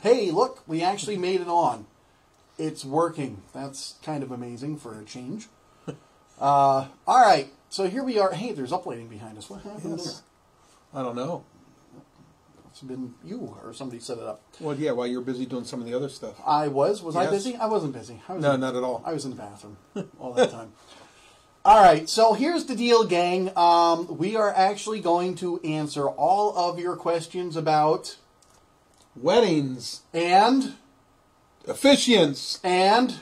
Hey, look, we actually made it on. It's working. That's kind of amazing for a change. All right, so here we are. Hey, there's uplighting behind us. What happened there? I don't know. It's been you or somebody set it up. Well, yeah, while you're busy doing some of the other stuff. I was. Was Yes. I busy? I wasn't busy. No, not at all. I was in the bathroom all that time. All right, so here's the deal, gang. We are actually going to answer all of your questions about Weddings, and officiants, and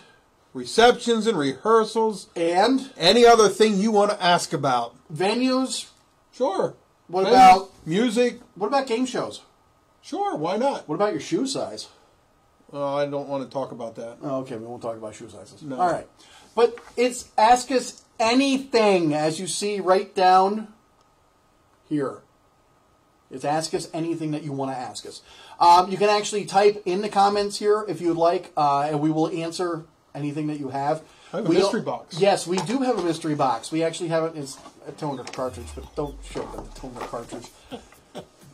receptions and rehearsals, and any other thing you want to ask about. venues. Sure. What Venues, about music? what about game shows? Sure, why not? What about your shoe size? I don't want to talk about that. Oh, okay, we won't talk about shoe sizes. No. All right, but it's ask us anything, as you see right down here. It's ask us anything that you want to ask us. You can actually type in the comments here if you would like, and we will answer anything that you have. I have a mystery box. Yes, we do have a mystery box. We actually have it. It's a toner cartridge, but don't show them the toner cartridge.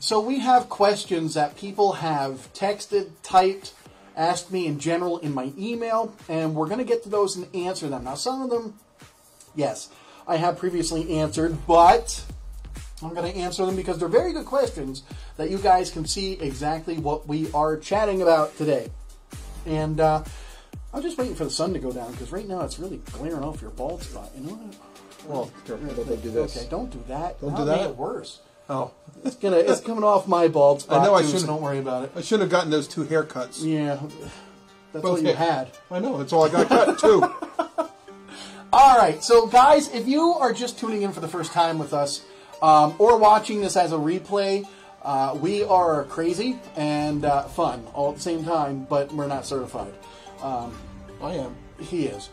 So we have questions that people have texted, typed, asked me in general in my email, and we're going to get to those and answer them. Now, some of them, yes, I have previously answered, but I'm going to answer them because they're very good questions that you guys can see exactly what we are chatting about today. And I'm just waiting for the sun to go down because right now it's really glaring off your bald spot. You know what? Well, careful, don't do this. Okay, don't do that. Don't That'll do that. make it worse. Oh. It's coming off my bald spot. I know, I too, so shouldn't- don't worry about it. I shouldn't have gotten those 2 haircuts. Yeah, that's Both all you hair- had. I know, that's all I got cut, too. All right, so guys, if you are just tuning in for the first time with us, or watching this as a replay, we are crazy and fun all at the same time, but we're not certified. I am. He is.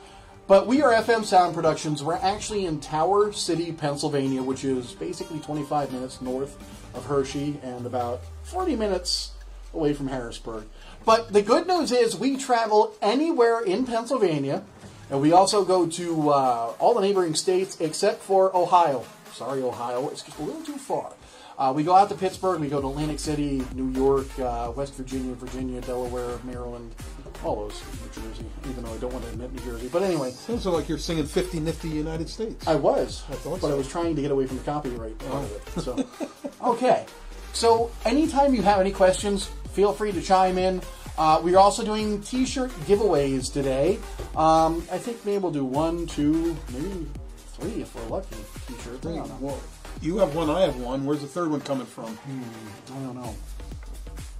But we are FM Sound Productions. We're actually in Tower City, Pennsylvania, which is basically 25 minutes north of Hershey and about 40 minutes away from Harrisburg. But the good news is we travel anywhere in Pennsylvania, and we also go to all the neighboring states except for Ohio. Sorry, Ohio. It's just a little too far. We go out to Pittsburgh, we go to Atlantic City, New York, West Virginia, Delaware, Maryland, all those, New Jersey, even though I don't want to admit New Jersey. But anyway. Sounds like you're singing 50 Nifty United States. I was, I thought but so. I was trying to get away from the copyright part of it. So, okay. So anytime you have any questions, feel free to chime in. We're also doing T-shirt giveaways today. I think maybe we'll do 1, 2, maybe 3 if we're lucky. T-shirts. I don't know. Well, you have one, I have one. Where's the third one coming from? I don't know.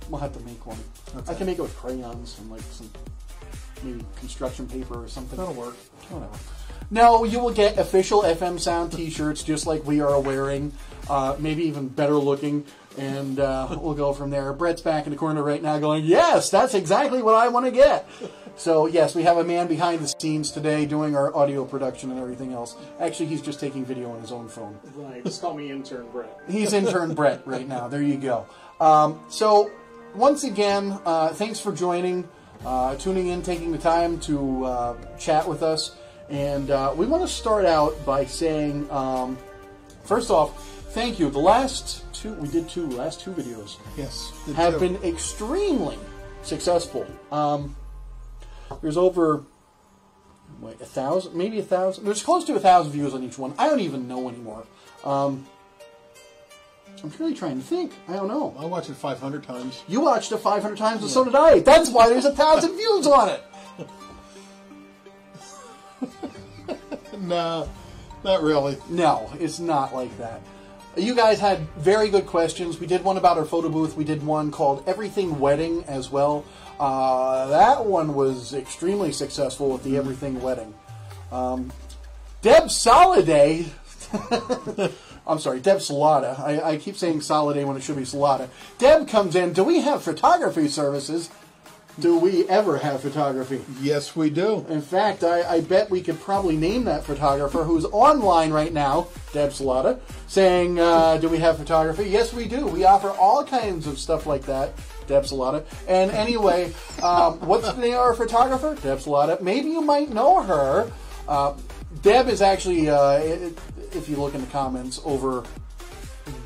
We'll have to make one. Okay. I can make it with crayons and like some maybe construction paper or something. That'll work. Whatever. No, you will get official FM Sound T-shirts just like we are wearing, maybe even better looking, and we'll go from there. Brett's back in the corner right now going, yes, that's exactly what I want to get. So, yes, we have a man behind the scenes today doing our audio production and everything else. Actually, he's just taking video on his own phone. Right, just call me Intern Brett. He's intern Brett right now. There you go. So, once again, thanks for joining, tuning in, taking the time to chat with us. And we want to start out by saying, first off, thank you. The last two videos Yes. have been extremely successful. There's over 1,000, maybe 1,000. There's close to 1,000 views on each one. I don't even know anymore. I'm really trying to think. I don't know. I watched it 500 times. You watched it 500 times, and so did I. That's why there's 1,000 views on it. No, not really. No, it's not like that. You guys had very good questions. We did one about our photo booth. We did one called Everything Wedding as well. That one was extremely successful with the Everything Wedding. Deb Soliday... I'm sorry, Deb Salada. I keep saying Soliday when it should be Salada. Deb comes in. Do we have photography services? Do we ever have photography? Yes, we do. In fact, I bet we could probably name that photographer who's online right now, Deb Salada, saying, do we have photography? Yes, we do. We offer all kinds of stuff like that, Deb Salada. And anyway, what's the name of our photographer? Deb Salada. Maybe you might know her. Deb is actually, if you look in the comments, over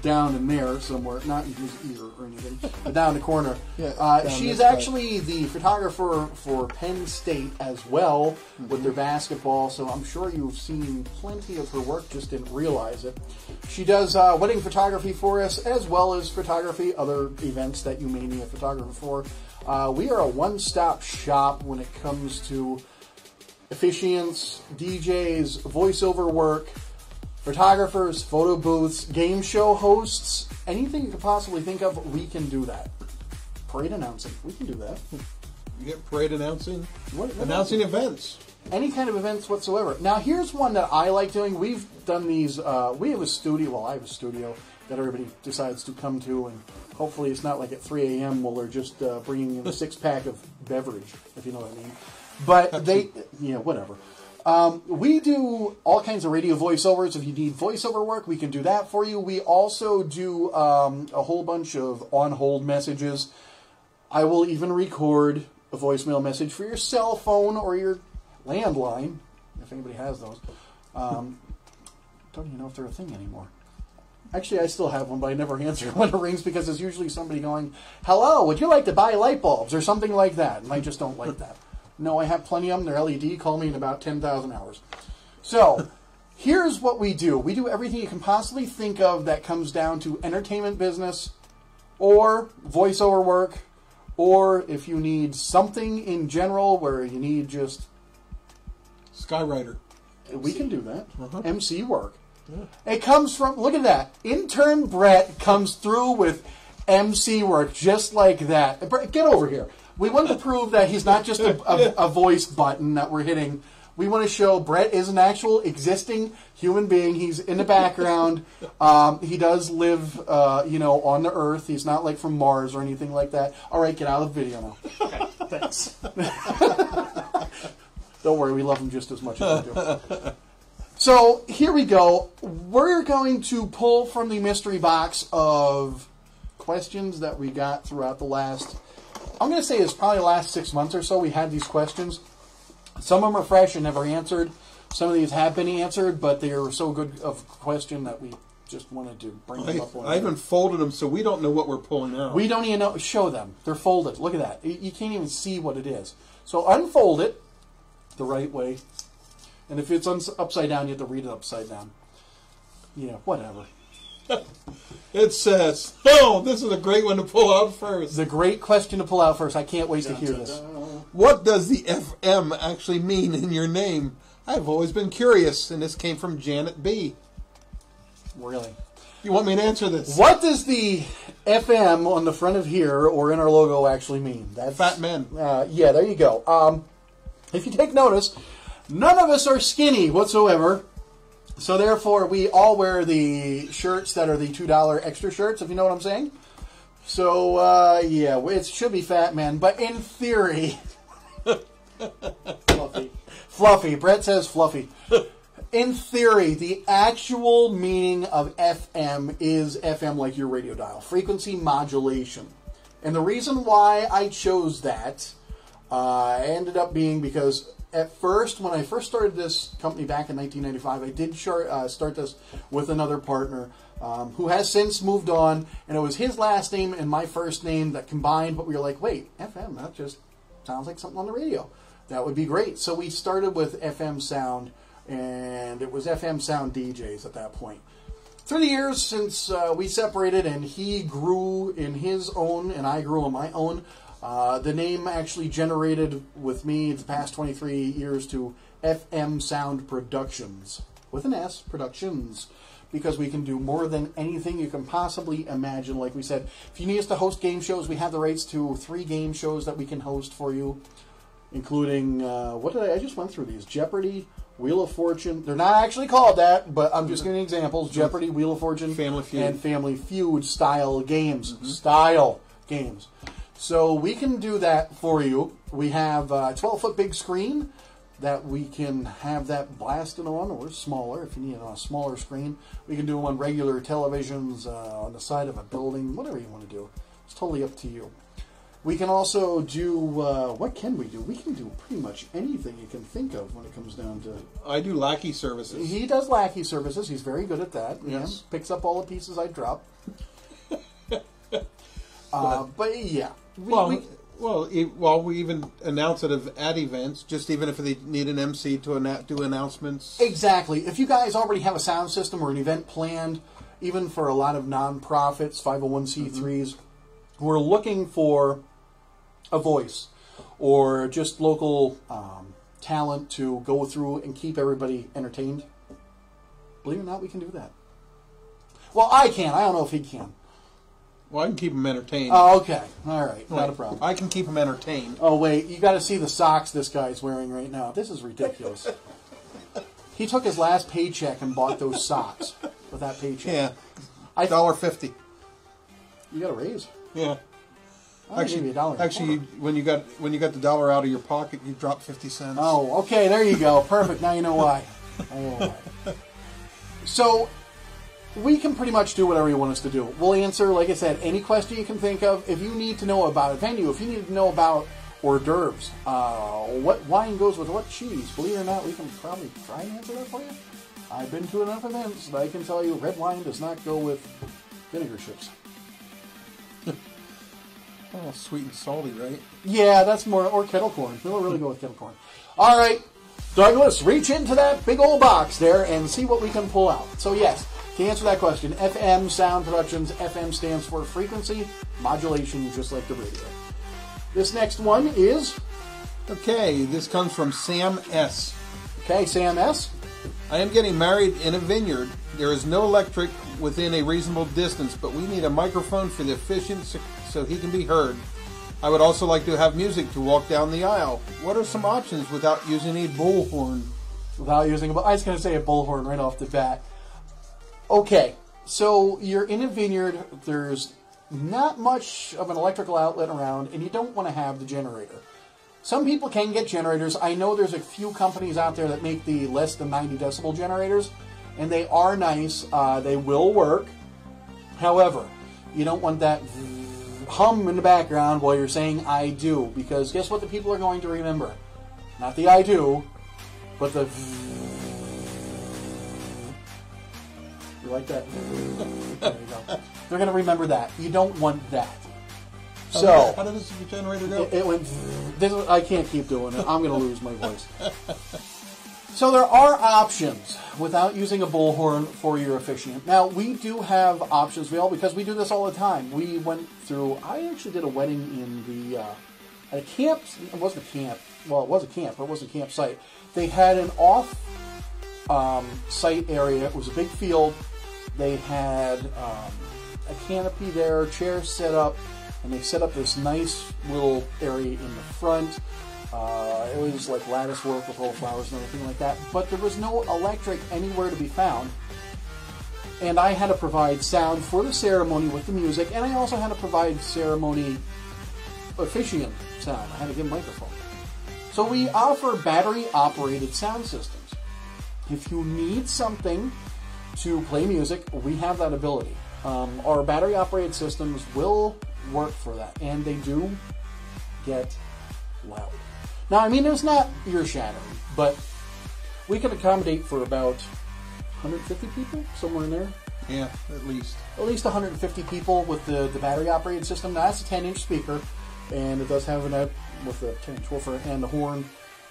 down in there somewhere, not in his ear or anything, but down in the corner. Yeah, down She's this side. actually the photographer for Penn State as well with their basketball, so I'm sure you've seen plenty of her work, just didn't realize it. She does wedding photography for us, as well as photography, other events that you may need a photographer for. We are a one-stop shop when it comes to officiants, DJs, voiceover work, photographers, photo booths, game show hosts, anything you could possibly think of, we can do that. Parade announcing, we can do that. You get parade announcing? What Announcing events. Any kind of events whatsoever. Now, here's one that I like doing. We've done these, we have a studio, well, I have a studio that everybody decides to come to, and hopefully it's not like at 3 a.m. while they're just bringing in a six-pack of beverage, if you know what I mean. But they, whatever. We do all kinds of radio voiceovers. If you need voiceover work, we can do that for you. We also do a whole bunch of on-hold messages. I will even record a voicemail message for your cell phone or your landline, if anybody has those. Don't even know if they're a thing anymore. Actually, I still have one, but I never answer when it rings because it's usually somebody going, "Hello, would you like to buy light bulbs?" or something like that, and I just don't like that. No, I have plenty of them. They're LED. Call me in about 10,000 hours. So, here's what we do. We do everything you can possibly think of that comes down to entertainment business or voiceover work, or if you need something in general where you need just... Skywriter. We can do that. MC work. Yeah. It comes from... Look at that. Intern Brett comes through with MC work just like that. Brett, get over here. We want to prove that he's not just a voice button that we're hitting. We want to show Brett is an actual existing human being. He's in the background. He does live, on the Earth. He's not like from Mars or anything like that. All right, get out of the video now. Okay, thanks. Don't worry, we love him just as much as we do. So here we go. We're going to pull from the mystery box of questions that we got throughout the last... I'm going to say it's probably the last 6 months or so we had these questions. Some of them are fresh and never answered. Some of these have been answered, but they are so good of a question that we just wanted to bring them up. I even folded them so we don't know what we're pulling out. We don't even know. Show them. They're folded. Look at that. You can't even see what it is. So unfold it the right way. And if it's upside down, you have to read it upside down. Yeah, whatever. It says, "Oh, this is a great one to pull out first." It's a great question to pull out first. I can't wait to hear this. What does the FM actually mean in your name? I've always been curious, and this came from Janet B. Really? You want me to answer this? What does the FM on the front of here or in our logo actually mean? That's Fat men. Yeah, there you go. If you take notice, none of us are skinny whatsoever. So therefore, we all wear the shirts that are the $2 extra shirts, if you know what I'm saying. So, yeah, it should be fat men. But in theory... Fluffy. Fluffy. Brett says fluffy. In theory, the actual meaning of FM is FM like your radio dial. Frequency modulation. And the reason why I chose that ended up being because... At first, when I first started this company back in 1995, I did start this with another partner who has since moved on, and it was his last name and my first name that combined, but we were like, wait, FM, that just sounds like something on the radio. That would be great. So we started with FM Sound, and it was FM Sound DJs at that point. Through the years since we separated and he grew in his own and I grew on my own, the name actually generated with me the past 23 years to FM Sound Productions, with an S, Productions, because we can do more than anything you can possibly imagine. Like we said, if you need us to host game shows, we have the rights to 3 game shows that we can host for you, including, I just went through these, Jeopardy, Wheel of Fortune. They're not actually called that, but I'm just giving examples. Jeopardy, Wheel of Fortune, Family Feud. and Family Feud style games. Style games. So we can do that for you. We have a 12-foot big screen that we can have that blasted on, or smaller if you need it on a smaller screen. We can do them on regular televisions, on the side of a building, whatever you want to do. It's totally up to you. We can also do, what can we do? We can do pretty much anything you can think of when it comes down to... I do lackey services. He does lackey services. He's very good at that. Yes. Yeah, picks up all the pieces I drop. But yeah. We even announce it at events, just even if they need an MC to do announcements. Exactly. If you guys already have a sound system or an event planned, even for a lot of nonprofits, 501c3s, who are looking for a voice or just local talent to go through and keep everybody entertained, believe it or not, we can do that. Well, I can. I don't know if he can. Well, I can keep them entertained. Oh, okay. All right. Not a problem. I can keep them entertained. Oh, wait. You got to see the socks this guy's wearing right now. This is ridiculous. He took his last paycheck and bought those socks with that paycheck. Yeah. $1.50. You got a raise. Yeah. I'll give you $1. Actually, when you got the dollar out of your pocket, you dropped 50 cents. Oh, okay. There you go. Perfect. Now you know why. I know why. So, we can pretty much do whatever you want us to do. We'll answer, like I said, any question you can think of. If you need to know about a venue, if you need to know about hors d'oeuvres, what wine goes with what cheese, believe it or not, we can probably try and answer that for you. I've been to enough events that I can tell you red wine does not go with vinegar chips. Oh, sweet and salty, right? Yeah, that's more, or kettle corn. We'll really go with kettle corn. All right, Douglas, reach into that big old box there and see what we can pull out. So yes, to answer that question, FM Sound Productions, FM stands for frequency modulation, just like the radio. This next one is... Okay, this comes from Sam S. Okay, Sam S. I am getting married in a vineyard. There is no electric within a reasonable distance, but we need a microphone for the officiant so he can be heard. I would also like to have music to walk down the aisle. What are some options without using a bullhorn? Without using a... I was going to say a bullhorn right off the bat. Okay, so you're in a vineyard. There's not much of an electrical outlet around, and you don't want to have the generator. Some people can get generators. I know there's a few companies out there that make the less than 90 decibel generators, and they are nice. They will work. However, you don't want that hum in the background while you're saying I do, because guess what the people are going to remember? Not the I do, but the... You like that? There you go. They're going to remember that. You don't want that. So how does the generator go? It went... I can't keep doing it. I'm going to lose my voice. So there are options without using a bullhorn for your officiant. Now, we do have options, because we do this all the time. We went through... I actually did a wedding in the... at a camp... It wasn't a camp. Well, it was a camp, but it wasn't a campsite. They had an off-site area. It was a big field. They had a canopy there, chairs set up, and they set up this nice little area in the front. It was like lattice work with whole flowers and everything like that. But there was no electric anywhere to be found. And I had to provide sound for the ceremony with the music, and I also had to provide ceremony officiant sound. I had to give a microphone. So we offer battery-operated sound systems. If you need something to play music, we have that ability. Our battery-operated systems will work for that, and they do get loud. Now, I mean, it's not ear-shattering, but we can accommodate for about 150 people, somewhere in there. Yeah, at least. At least 150 people with the battery-operated system. Now, that's a 10-inch speaker, and it does have with the 10-inch woofer and the horn.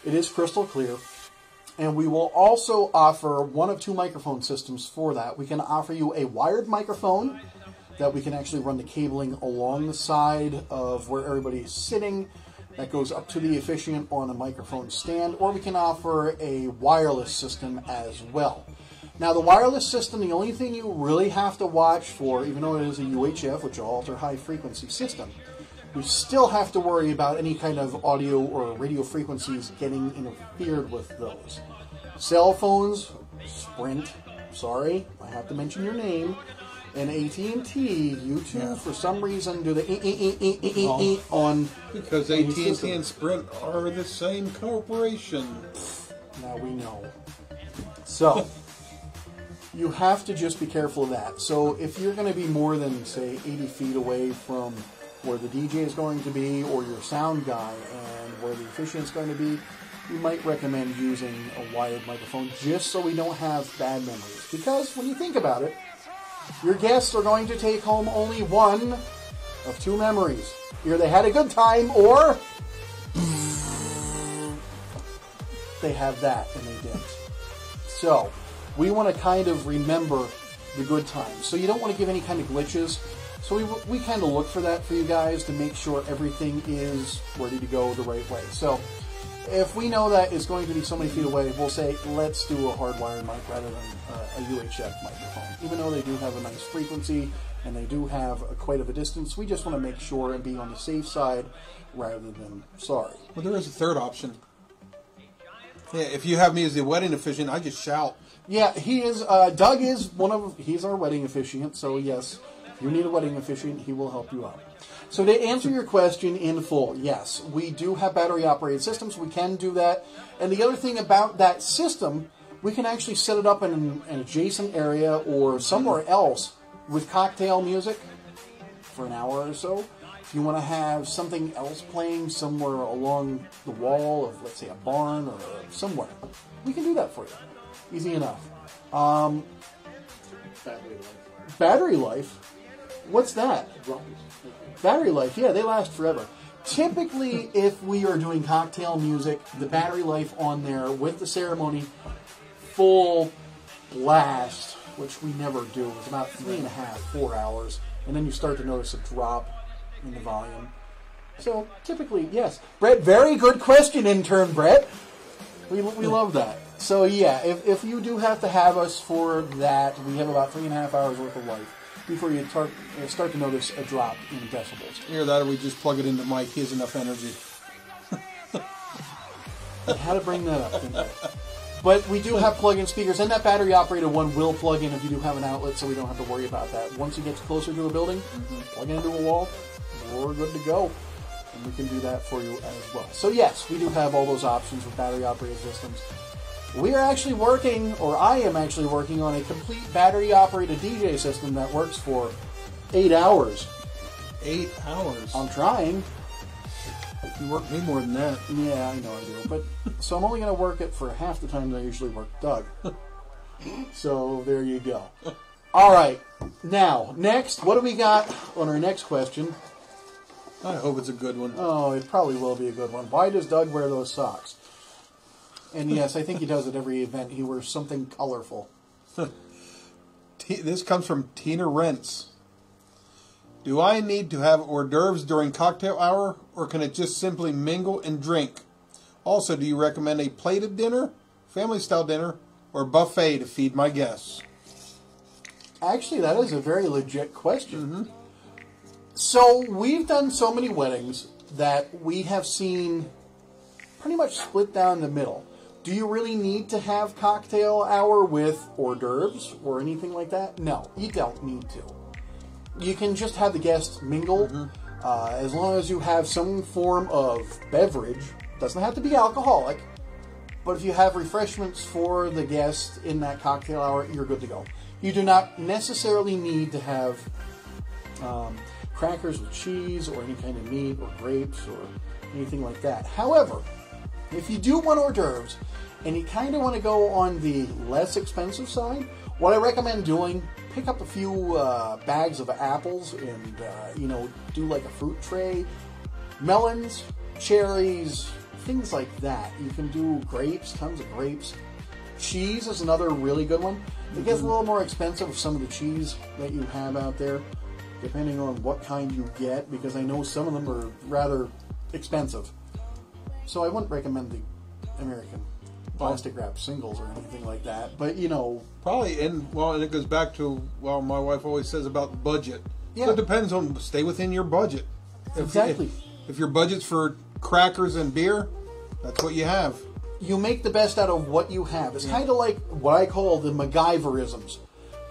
It is crystal clear. And we will also offer one of two microphone systems for that. We can offer you a wired microphone that we can actually run the cabling along the side of where everybody's sitting. That goes up to the officiant on a microphone stand. Or we can offer a wireless system as well. Now, the wireless system, the only thing you really have to watch for, even though it is a UHF, which is an ultra-high-frequency system, you still have to worry about any kind of audio or radio frequencies getting interfered with those. Cell phones, Sprint, sorry, I have to mention your name, and AT&T, you two, for some reason, do the on... Because AT&T and Sprint are the same corporation. Now we know. So, you have to just be careful of that. So, if you're going to be more than, say, 80 feet away from where the DJ is going to be, or your sound guy, and where the officiant's going to be, we might recommend using a wired microphone just so we don't have bad memories. Because when you think about it, your guests are going to take home only one of two memories. Either they had a good time, or they have that and they didn't. So, we want to kind of remember the good times. So you don't want to give any kind of glitches. So we kind of look for that for you guys to make sure everything is ready to go the right way. So if we know that it's going to be so many feet away, we'll say, let's do a hardwired mic rather than a UHF microphone. Even though they do have a nice frequency and they do have quite of a distance, we just want to make sure and be on the safe side rather than sorry. Well, there is a third option. Yeah, if you have me as the wedding officiant, I just shout. Yeah, he is. Doug is he's our wedding officiant, so yes, if you need a wedding officiant, he will help you out. So to answer your question in full, yes, we do have battery-operated systems. We can do that. And the other thing about that system, we can actually set it up in an adjacent area or somewhere else with cocktail music for an hour or so. If you want to have something else playing somewhere along the wall of, let's say, a barn or somewhere, we can do that for you. Easy enough. Battery life. Battery life? What's that? Battery life, yeah, they last forever. Typically, if we are doing cocktail music, the battery life on there with the ceremony, full blast, which we never do, is about 3.5, 4 hours, and then you start to notice a drop in the volume. So, typically, yes. Brett, very good question, intern Brett. We love that. So, yeah, if you do have to have us for that, we have about 3.5 hours worth of life before you start to notice a drop in decibels. Either that or we just plug it into Mike. He has enough energy. I had to bring that up, didn't I? But we do have plug-in speakers, and that battery-operated one will plug in if you do have an outlet, so we don't have to worry about that. Once it gets closer to a building, plug it into a wall, we're good to go. And we can do that for you as well. So yes, we do have all those options with battery-operated systems. We are actually working, or I am actually working on a complete battery-operated DJ system that works for 8 hours. 8 hours? I'm trying. You work me more than that. Yeah, I know I do. But so I'm only going to work it for half the time that I usually work Doug. So there you go. All right. Now, next, what do we got on our next question? I hope it's a good one. Oh, it probably will be a good one. Why does Doug wear those socks? And yes, I think he does at every event. He wears something colorful. This comes from Tina Rentz. Do I need to have hors d'oeuvres during cocktail hour, or can it just simply mingle and drink? Also, do you recommend a plated dinner, family-style dinner, or buffet to feed my guests? Actually, that is a very legit question. So, we've done so many weddings that we have seen pretty much split down the middle. Do you really need to have cocktail hour with hors d'oeuvres or anything like that? No, you don't need to. You can just have the guests mingle as long as you have some form of beverage. Doesn't have to be alcoholic, but if you have refreshments for the guests in that cocktail hour, you're good to go. You do not necessarily need to have crackers with cheese or any kind of meat or grapes or anything like that. However, if you do want hors d'oeuvres and you kind of want to go on the less expensive side, what I recommend doing, pick up a few bags of apples and, do like a fruit tray. Melons, cherries, things like that. You can do grapes, tons of grapes. Cheese is another really good one. It gets a little more expensive with some of the cheese that you have out there, depending on what kind you get, because I know some of them are rather expensive. So I wouldn't recommend the American plastic wrap singles or anything like that. But, Probably, and it goes back to, my wife always says about budget. Yeah. So it depends on, stay within your budget. Exactly. If your budget's for crackers and beer, that's what you have. You make the best out of what you have. It's kind of like what I call the MacGyverisms.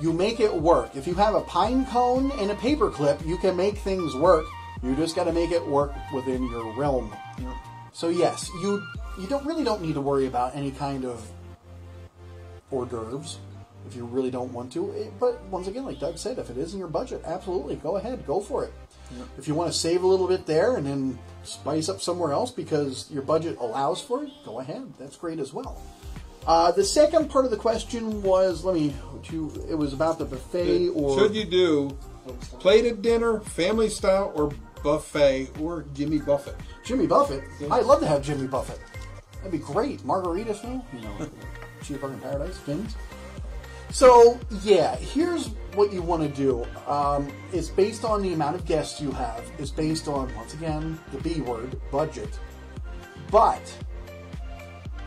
You make it work. If you have a pine cone and a paper clip, you can make things work. You just got to make it work within your realm. Yeah. So yes, you don't need to worry about any kind of hors d'oeuvres. if you really don't want to. But once again, like Doug said, if it is in your budget, absolutely, go ahead, go for it. Yep. If you want to save a little bit there and then spice up somewhere else because your budget allows for it, go ahead. That's great as well. The second part of the question was, it was about the buffet or... Should you do plated dinner, family style, or buffet, or Jimmy Buffett? Jimmy Buffett? Yeah. I'd love to have Jimmy Buffett. That'd be great. Margarita style, Cheeseburger in Paradise, Fins. So, yeah, here's what you want to do. It's based on the amount of guests you have. It's based on, once again, the B word, budget. But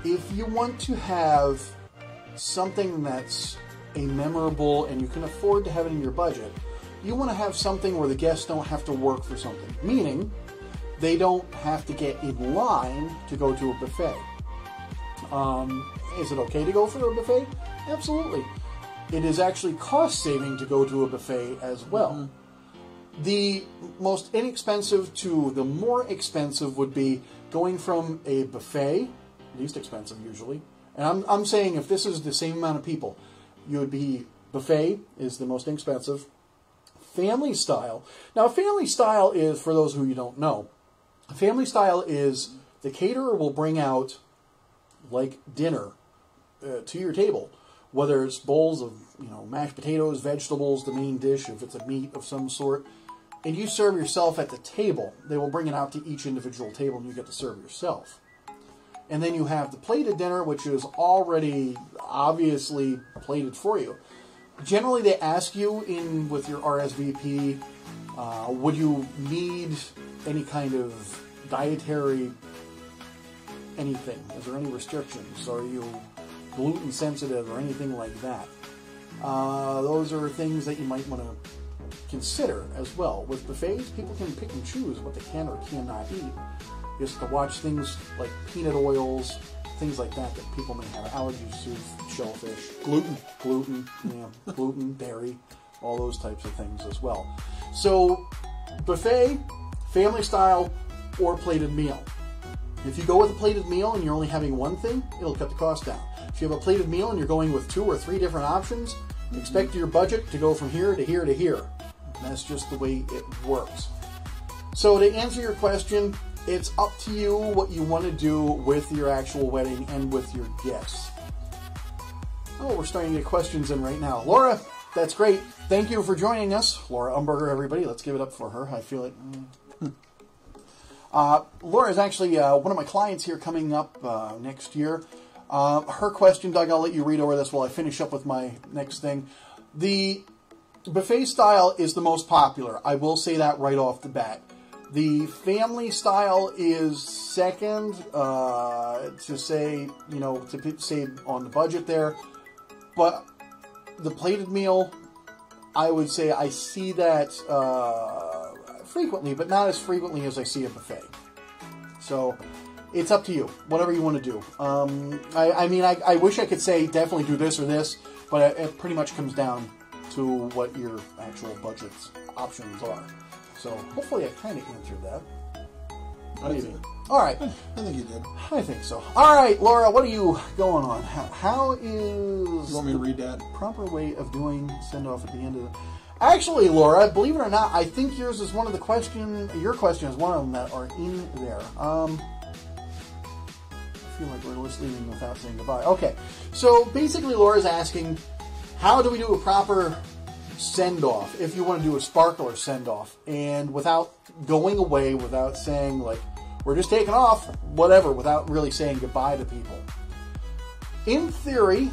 if you want to have something that's a memorable and you can afford to have it in your budget, you want to have something where the guests don't have to work for something. Meaning, they don't have to get in line to go to a buffet. Is it okay to go for a buffet? Absolutely. It is actually cost-saving to go to a buffet as well. Mm-hmm. The most inexpensive to the more expensive would be going from a buffet, least expensive usually, and I'm saying if this is the same amount of people, you would be buffet is the most expensive. Family style. Now, family style is, for those who you don't know, family style is the caterer will bring out like dinner to your table. Whether it's bowls of, mashed potatoes, vegetables, the main dish, if it's a meat of some sort, and you serve yourself at the table. They will bring it out to each individual table, and you get to serve yourself. And then you have the plated dinner, which is already obviously plated for you. Generally, they ask you with your RSVP, would you need any kind of dietary anything? Is there any restrictions? Are you gluten sensitive or anything like that? Those are things that you might want to consider as well. With buffets, people can pick and choose what they can or cannot eat. You just have to watch things like peanut oils, things like that people may have allergies to, shellfish, gluten, dairy, all those types of things as well. So, buffet, family style, or plated meal. If you go with a plated meal and you're only having one thing, it'll cut the cost down. If you have a plated meal and you're going with 2 or 3 different options, expect your budget to go from here to here to here. That's just the way it works. So to answer your question, it's up to you what you want to do with your actual wedding and with your guests. Oh, we're starting to get questions in right now. Laura, that's great. Thank you for joining us. Laura Umberger, everybody. Let's give it up for her. I feel it. Laura is actually one of my clients here coming up next year. Her question, Doug, I'll let you read over this while I finish up with my next thing. The buffet style is the most popular. I will say that right off the bat. The family style is second to say, to save on the budget there. But the plated meal, I would say I see that frequently, but not as frequently as I see a buffet. So it's up to you, whatever you want to do. I wish I could say definitely do this or this, but it pretty much comes down to what your actual budget's options are. So hopefully I kind of answered that. Maybe. All right. I think you did. I think so. All right, Laura, what are you going on? How is you want me to read that? Proper way of doing send-off at the end of the... Actually, Laura, believe it or not, I think yours is one of the your question is one of them that are in there. I feel like we're just leaving without saying goodbye. Okay, so basically Laura's asking, how do we do a proper send-off if you want to do a sparkler send-off and without going away, without saying like, we're just taking off, whatever, without really saying goodbye to people. In theory,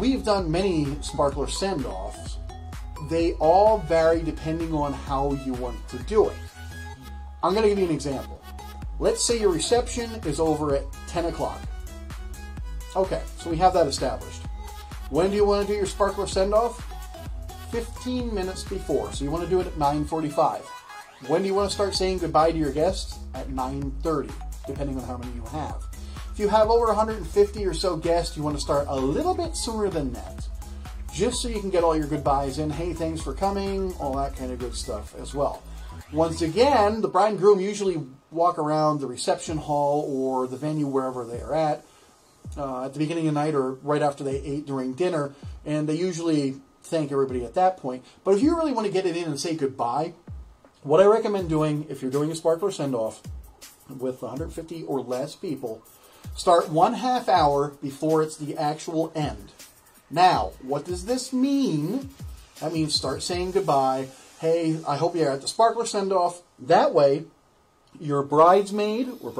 we've done many sparkler send-offs. They all vary depending on how you want to do it. I'm going to give you an example. Let's say your reception is over at 10 o'clock. Okay, so we have that established. When do you want to do your sparkler send-off? 15 minutes before. So you want to do it at 9:45. When do you want to start saying goodbye to your guests? At 9:30, depending on how many you have. If you have over 150 or so guests, you want to start a little bit sooner than that. Just so you can get all your goodbyes in. Hey, thanks for coming, all that kind of good stuff as well. Once again, the bride and groom usually walk around the reception hall or the venue wherever they are at at the beginning of the night or right after they ate during dinner, and they usually thank everybody at that point. But if you really want to get it in and say goodbye, what I recommend doing if you're doing a sparkler send-off with 150 or less people, start 1/2 hour before it's the actual end. Now, what does this mean? That means start saying goodbye. Hey, I hope you're at the sparkler send-off. That way, your bridesmaid or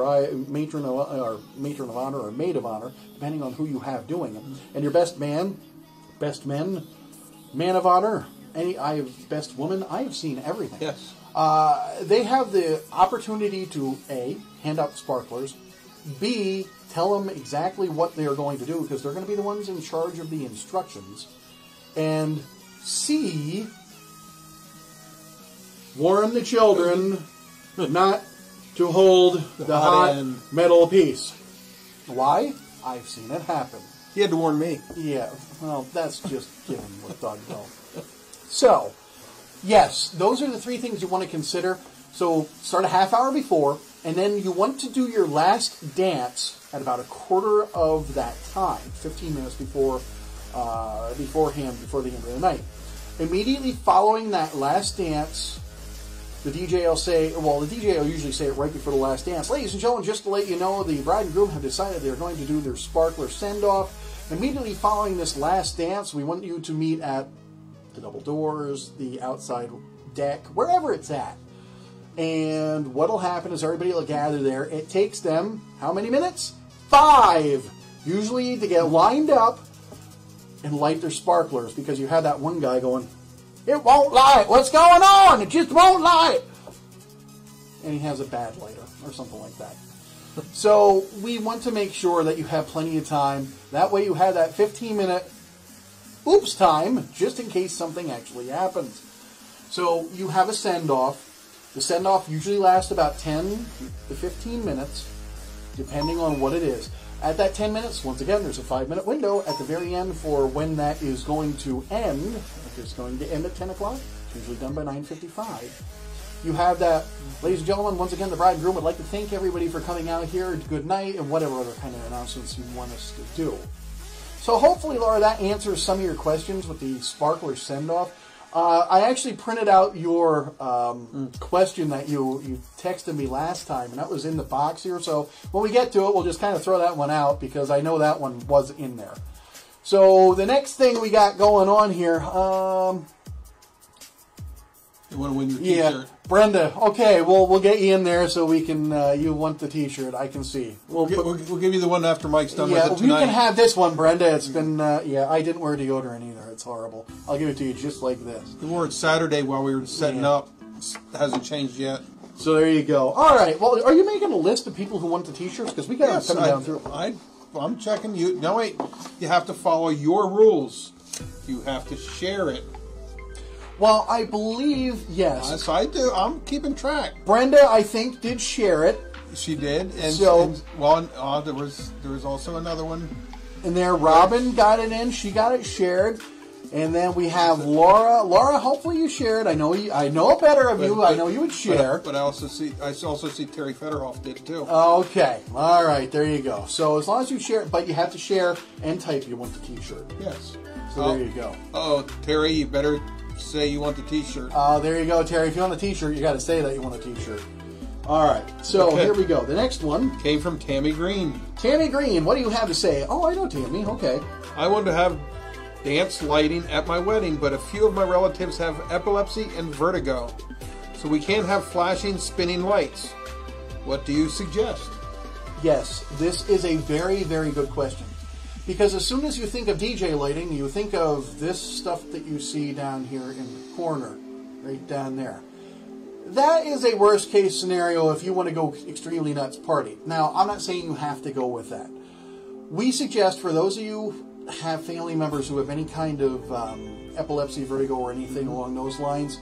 matron of honor or maid of honor, depending on who you have doing it, and your best man of honor, best woman. I have seen everything. Yes. They have the opportunity to A, hand out the sparklers, B, tell them exactly what they are going to do because they're going to be the ones in charge of the instructions, and C, warn the children not to hold the hot metal piece. Why? I've seen it happen. He had to warn me. Yeah, well, that's just giving what Doug know. So, yes, those are the 3 things you want to consider. So, start a 1/2 hour before, and then you want to do your last dance at about a quarter of that time, 15 minutes before the end of the night. Immediately following that last dance, the DJ will say, well, the DJ will usually say it right before the last dance. Ladies and gentlemen, just to let you know, the bride and groom have decided they're going to do their sparkler send-off. Immediately following this last dance, we want you to meet at the double doors, the outside deck, wherever it's at. And what will happen is everybody will gather there. It takes them, how many minutes? 5! Usually to get lined up and light their sparklers, because you had that one guy going, it won't light. What's going on? It just won't light. And he has a bad lighter or something like that. So we want to make sure that you have plenty of time. That way you have that 15-minute oops time just in case something actually happens. So you have a send-off. The send-off usually lasts about 10 to 15 minutes, depending on what it is. At that 10 minutes, once again, there's a 5-minute window at the very end for when that is going to end. If it's going to end at 10 o'clock, it's usually done by 9:55. You have that, ladies and gentlemen, once again, the bride and groom would like to thank everybody for coming out here. Good night, and whatever other kind of announcements you want us to do. So hopefully, Laura, that answers some of your questions with the sparkler send-off. I actually printed out your question that you texted me last time, and that was in the box here. So when we get to it, we'll just kind of throw that one out because I know that one was in there. So the next thing we got going on here, you want to win your T-shirt? Yeah, Brenda. Okay, we'll get you in there so we can. You want the T-shirt? I can see. We'll give you the one after Mike's done with it tonight. You can have this one, Brenda. It's been I didn't wear deodorant either. It's horrible. I'll give it to you just like this. We wore it Saturday while we were setting up. It hasn't changed yet. So there you go. All right. Well, are you making a list of people who want the T-shirts? Because we got them coming down through. I'm checking you. No, wait. You have to follow your rules. You have to share it. Well, I believe, yes. Yes, I do. I'm keeping track. Brenda, I think, did share it. She did. And so, there was also another one. And there, Robin got it in. She got it shared. And then we have Laura. Laura, hopefully you shared. I know better of you. I know you would share. But I also see Terry Federoff did too. Okay. All right. There you go. So as long as you share, but you have to share and type you want the T-shirt. Yes. So there you go. Oh, Terry, you better say you want the T-shirt. There you go, Terry. If you want a T-shirt, you got to say that you want a T-shirt. All right. So Here we go. The next one came from Tammy Green. Tammy Green, what do you have to say? Oh, I know Tammy. Okay. I want to have dance lighting at my wedding, but a few of my relatives have epilepsy and vertigo, so we can't have flashing, spinning lights. What do you suggest? Yes, this is a very, very good question. Because as soon as you think of DJ lighting, you think of this stuff that you see down here in the corner, right down there. That is a worst case scenario if you want to go extremely nuts party. Now, I'm not saying you have to go with that. We suggest for those of you who have family members who have any kind of epilepsy, vertigo, or anything along those lines,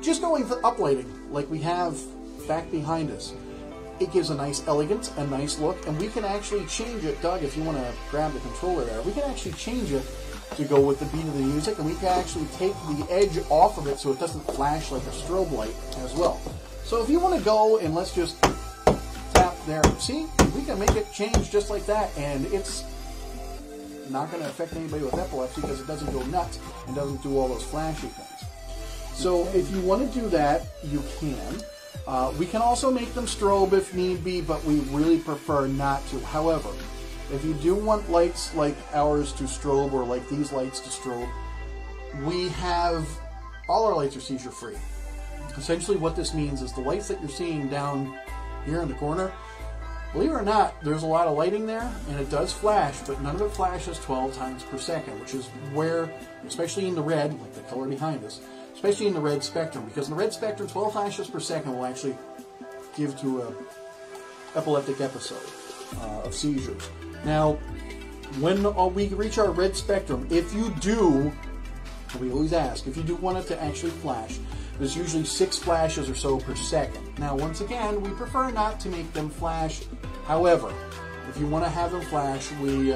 just going for uplighting like we have back behind us. It gives a nice elegance, a nice look, and we can actually change it. Doug, if you want to grab the controller there, we can actually change it to go with the beat of the music, and we can actually take the edge off of it so it doesn't flash like a strobe light as well. So if you want to go and let's just tap there, see, we can make it change just like that, and it's not going to affect anybody with epilepsy because it doesn't go nuts and doesn't do all those flashy things. So if you want to do that, you can. We can also make them strobe if need be, but we really prefer not to. However, if you do want lights like ours to strobe or like these lights to strobe, we have all our lights are seizure free. Essentially what this means is the lights that you're seeing down here in the corner, believe it or not, there's a lot of lighting there and it does flash, but none of it flashes 12 times per second, which is where, especially in the red, like the color behind us, especially in the red spectrum, because in the red spectrum 12 flashes per second will actually give to a epileptic episode of seizures. Now, when we reach our red spectrum, if you do, we always ask, if you do want it to actually flash, there's usually 6 flashes or so per second. Now, once again, we prefer not to make them flash. However, if you want to have them flash, we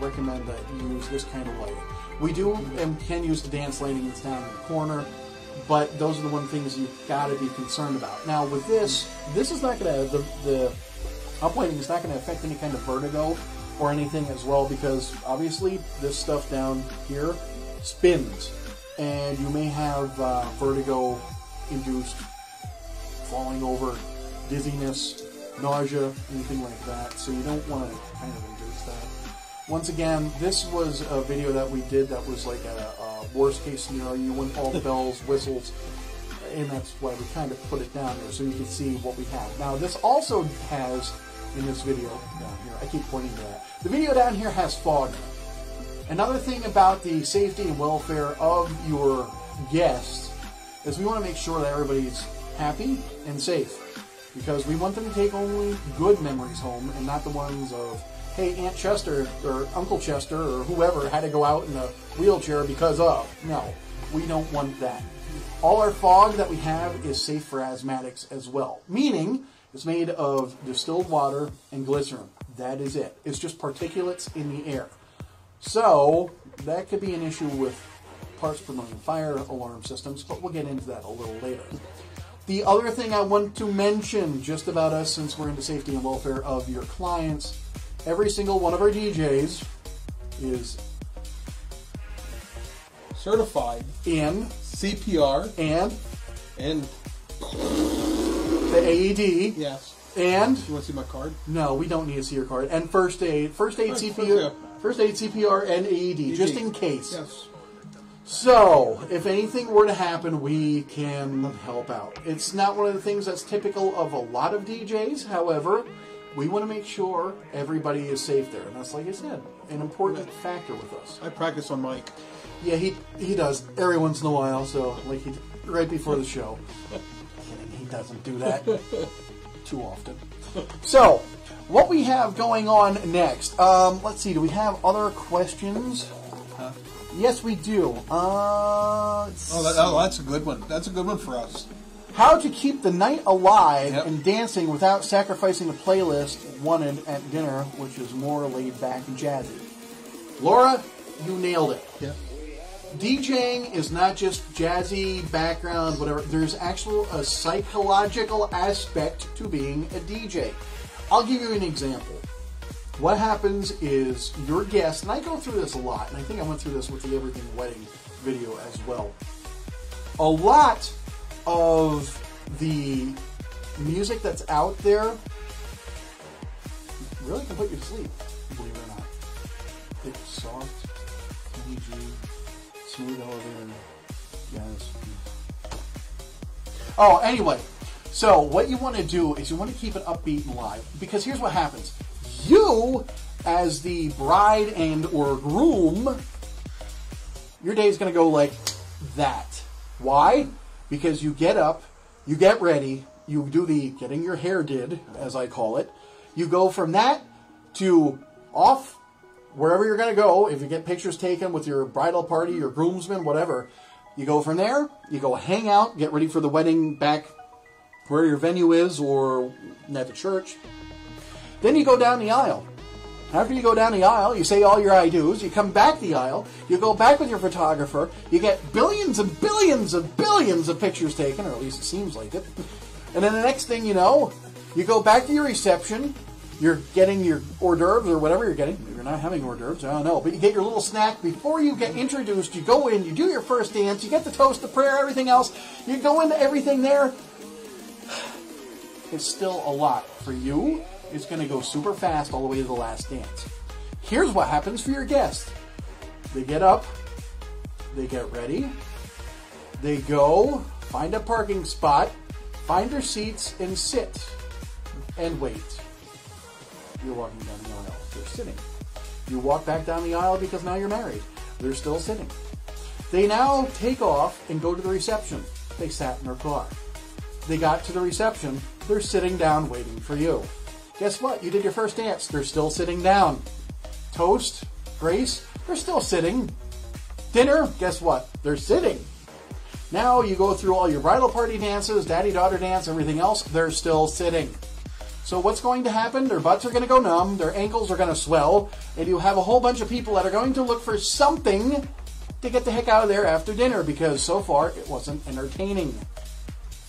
recommend that you use this kind of lighting. We do and can use the dance lighting that's down in the corner, but those are the one things you've got to be concerned about. Now, with this is not going to, the uplighting is not going to affect any kind of vertigo or anything as well, because obviously this stuff down here spins, and you may have vertigo induced falling over, dizziness, nausea, anything like that, so you don't want to kind of induce that. Once again, this was a video that we did that was like a worst case scenario. You want all the bells, whistles, and that's why we kind of put it down there so you can see what we have. Now this also has, in this video down here, I keep pointing to that, the video down here has fog in it. Another thing about the safety and welfare of your guests is we want to make sure that everybody's happy and safe, because we want them to take only good memories home and not the ones of, hey, Aunt Chester or Uncle Chester or whoever had to go out in a wheelchair because of. No, we don't want that. All our fog that we have is safe for asthmatics as well, meaning it's made of distilled water and glycerin. That is it. It's just particulates in the air. So that could be an issue with parts promoting fire alarm systems, but we'll get into that a little later. The other thing I want to mention just about us, since we're into safety and welfare of your clients, every single one of our DJs is certified in CPR and the AED. Yes. And you want to see my card? No, we don't need to see your card. And first aid CPR, and AED, just in case. Yes. So, if anything were to happen, we can help out. It's not one of the things that's typical of a lot of DJs. However, we want to make sure everybody is safe there. And that's, like I said, an important factor with us. I practice on Mike. Yeah, he does every once in a while. So, like right before the show. He doesn't do that too often. So, what we have going on next. Let's see, do we have other questions? Yes, we do. That's a good one. That's a good one for us. How to keep the night alive and dancing without sacrificing the playlist wanted at dinner, which is more laid back and jazzy. Laura, you nailed it. Yeah. DJing is not just jazzy, background, whatever. There's actually a psychological aspect to being a DJ. I'll give you an example. What happens is your guest, and I go through this a lot, and I think I went through this with the Everything Wedding video as well. A lot of the music that's out there really can put you to sleep, believe it or not. It's soft, easy, smooth elevator, jazz. Oh, anyway, so what you want to do is you want to keep it upbeat and live, because here's what happens. You, as the bride and or groom, your day is going to go like that. Why? Because you get up, you get ready, you do the getting your hair did, as I call it. You go from that to off wherever you're going to go. If you get pictures taken with your bridal party, your groomsmen, whatever, you go from there, you go hang out, get ready for the wedding back where your venue is or at the church. Then you go down the aisle. After you go down the aisle, you say all your I do's, you come back the aisle, you go back with your photographer, you get billions and billions and billions of pictures taken, or at least it seems like it. And then the next thing you know, you go back to your reception, You're getting your hors d'oeuvres or whatever you're getting. Maybe you're not having hors d'oeuvres, I don't know. But you get your little snack before you get introduced. You go in, you do your first dance, you get the toast, the prayer, everything else. You go into everything there. It's still a lot. For you, it's going to go super fast all the way to the last dance. Here's what happens for your guests. They get up, they get ready, they go, find a parking spot, find their seats, and sit, and wait. You're walking down the aisle. They're sitting. You walk back down the aisle because now you're married. They're still sitting. They now take off and go to the reception. They sat in their car. They got to the reception. They're sitting down waiting for you. Guess what? You did your first dance. They're still sitting down. Toast, grace, they're still sitting. Dinner, guess what? They're sitting. Now you go through all your bridal party dances, daddy-daughter dance, everything else. They're still sitting. So what's going to happen? Their butts are going to go numb, their ankles are going to swell, and you have a whole bunch of people that are going to look for something to get the heck out of there after dinner because so far it wasn't entertaining.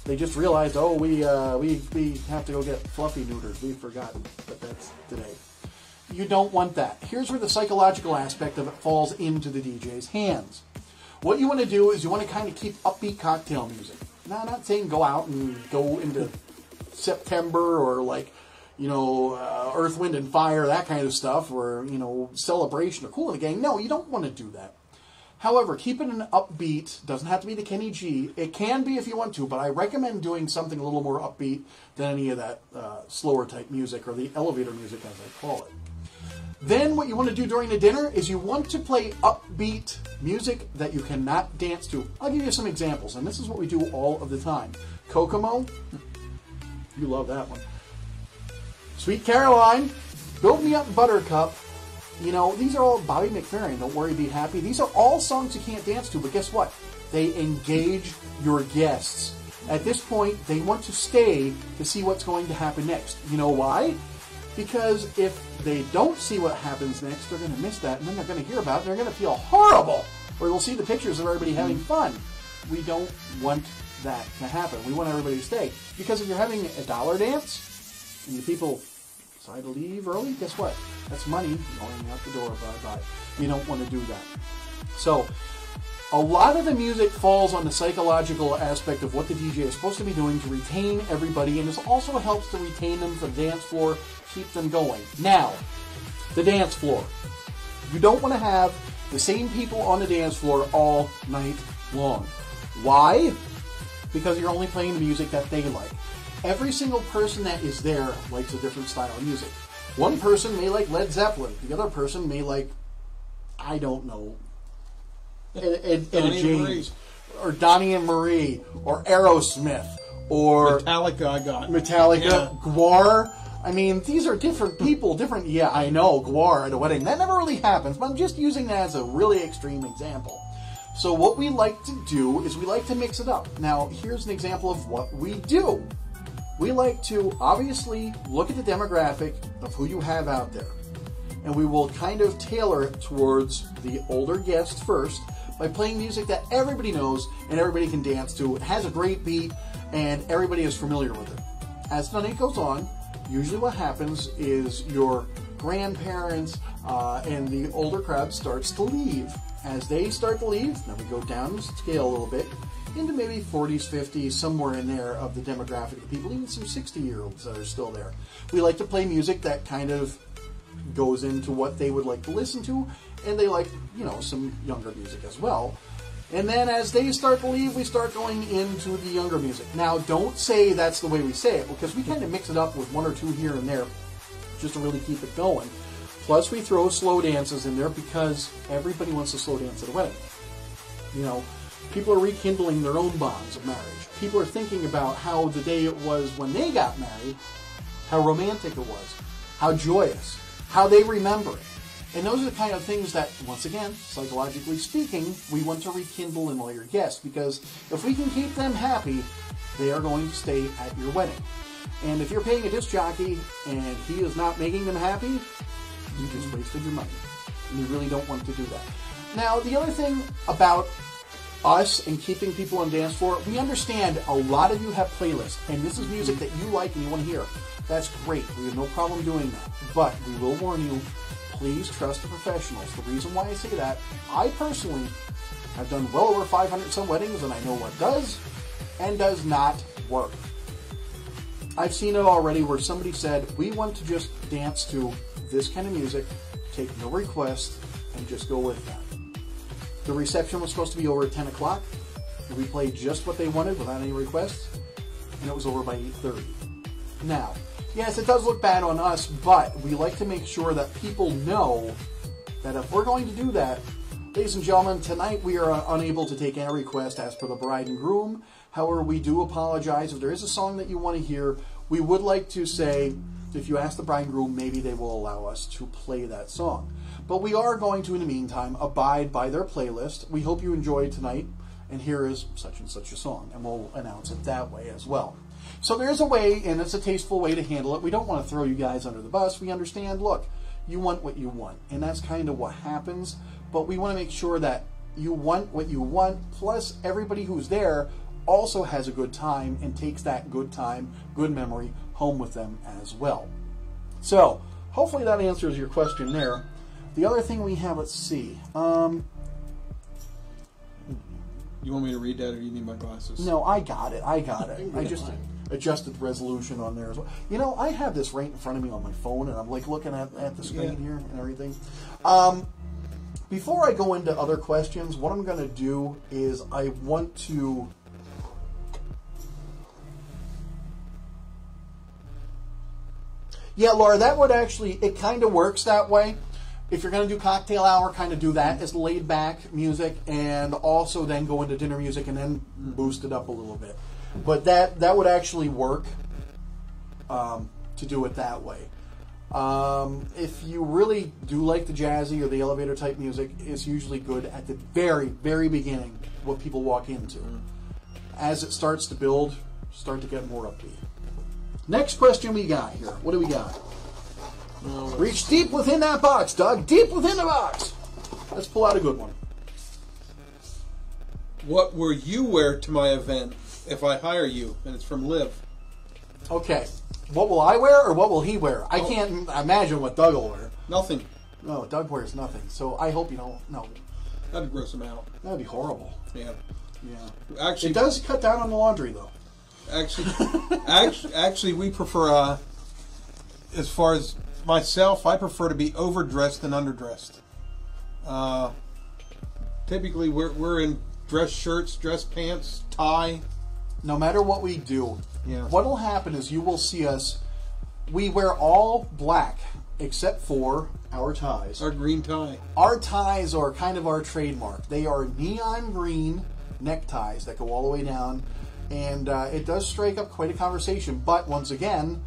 They just realized, oh, we have to go get fluffy neutered. We've forgotten, but that's today. You don't want that. Here's where the psychological aspect of it falls into the DJ's hands. What you want to do is you want to kind of keep upbeat cocktail music. Now, I'm not saying go out and go into September or like, Earth, Wind, and Fire, that kind of stuff, or, Celebration or Kool and the Gang. No, you don't want to do that. However, keep it an upbeat. Doesn't have to be the Kenny G. It can be if you want to, but I recommend doing something a little more upbeat than any of that slower type music or the elevator music, as I call it. Then what you want to do during the dinner is you want to play upbeat music that you cannot dance to. I'll give you some examples, and this is what we do all of the time. Kokomo, you love that one. Sweet Caroline, Build Me Up Buttercup. These are all Bobby McFerrin, Don't Worry, Be Happy. These are all songs you can't dance to, but guess what? They engage your guests. At this point, they want to stay to see what's going to happen next. You know why? Because if they don't see what happens next, they're going to miss that, and then they're going to hear about it, and they're going to feel horrible. Or they'll see the pictures of everybody having fun. We don't want that to happen. We want everybody to stay. Because if you're having a dollar dance, and the people decide to leave early, guess what? That's money going out the door, bye-bye. You don't want to do that. So, a lot of the music falls on the psychological aspect of what the DJ is supposed to be doing to retain everybody, and this also helps to retain them for the dance floor, keep them going. Now, the dance floor. You don't want to have the same people on the dance floor all night long. Why? Because you're only playing the music that they like. Every single person that is there likes a different style of music. One person may like Led Zeppelin. The other person may like, I don't know, Etta James, or Donnie and Marie, or Aerosmith, or Metallica, yeah. Gwar. I mean, these are different people, yeah, I know, Gwar at a wedding. That never really happens, but I'm just using that as a really extreme example. So what we like to do is we like to mix it up. Now, here's an example of what we do. We like to, obviously, look at the demographic of who you have out there. And we will kind of tailor it towards the older guests first by playing music that everybody knows and everybody can dance to. It has a great beat and everybody is familiar with it. As the night goes on, usually what happens is your grandparents and the older crowd starts to leave. As they start to leave, now we go down the scale a little bit into maybe 40s, 50s, somewhere in there of the demographic of people, even some 60-year-olds that are still there. We like to play music that kind of goes into what they would like to listen to, and they like, some younger music as well. And then as they start to leave, we start going into the younger music. Now, don't say that's the way we say it, because we kind of mix it up with one or two here and there just to really keep it going. Plus, we throw slow dances in there because everybody wants to slow dance at a wedding. People are rekindling their own bonds of marriage. People are thinking about how the day it was when they got married, how romantic it was, how joyous, how they remember it. And those are the kind of things that, once again, psychologically speaking, we want to rekindle in all your guests, because if we can keep them happy, they are going to stay at your wedding. And if you're paying a disc jockey and he is not making them happy, you just wasted your money. And you really don't want to do that. Now, the other thing about us and keeping people on dance floor, we understand a lot of you have playlists, and this is music that you like and you want to hear. That's great. We have no problem doing that. But we will warn you, please trust the professionals. The reason why I say that, I personally have done well over 500 some weddings, and I know what does and does not work. I've seen it already where somebody said, we want to just dance to this kind of music, take no requests, and just go with that. The reception was supposed to be over at 10 o'clock. We played just what they wanted without any requests, and it was over by 8:30. Now, yes, it does look bad on us, but we like to make sure that people know that if we're going to do that, ladies and gentlemen, tonight we are unable to take any request as per the bride and groom. However, we do apologize. If there is a song that you want to hear, we would like to say, if you ask the bride and groom, maybe they will allow us to play that song. But we are going to, in the meantime, abide by their playlist. We hope you enjoyed tonight, and here is such and such a song, and we'll announce it that way as well. So there is a way, and it's a tasteful way to handle it. We don't want to throw you guys under the bus. We understand, look, you want what you want, and that's kind of what happens. But we want to make sure that you want what you want, plus everybody who's there also has a good time and takes that good time, good memory home with them as well. So hopefully that answers your question there. The other thing we have, let's see. You want me to read that, or you need my glasses? No, I got it. I just adjusted the resolution on there as well. You know, I have this right in front of me on my phone, and I'm like looking at the screen here and everything. Before I go into other questions, what I'm going to do is I want to... Yeah, Laura, that would actually, it kind of works that way. If you're going to do cocktail hour, kind of do that as laid back music, and also then go into dinner music and then boost it up a little bit. But that would actually work to do it that way. If you really do like the jazzy or the elevator type music, it's usually good at the very, very beginning, what people walk into. As it starts to build, start to get more upbeat. Next question we got here. What do we got? Reach deep within that box, Doug. Deep within the box. Let's pull out a good one. What will you wear to my event if I hire you? And it's from Liv. Okay. What will I wear or what will he wear? I can't imagine what Doug will wear. Nothing. No, Doug wears nothing. So I hope you don't. No. That'd gross him out. That'd be horrible. Yeah. Yeah. Actually, it does cut down on the laundry, though. Actually, we prefer, as far as myself, I prefer to be overdressed than underdressed. Typically, we're in dress shirts, dress pants, tie. No matter what we do, yeah. What will happen is you will see us, we wear all black except for our ties. Our green tie. Our ties are kind of our trademark. They are neon green neckties that go all the way down. And it does strike up quite a conversation. But once again,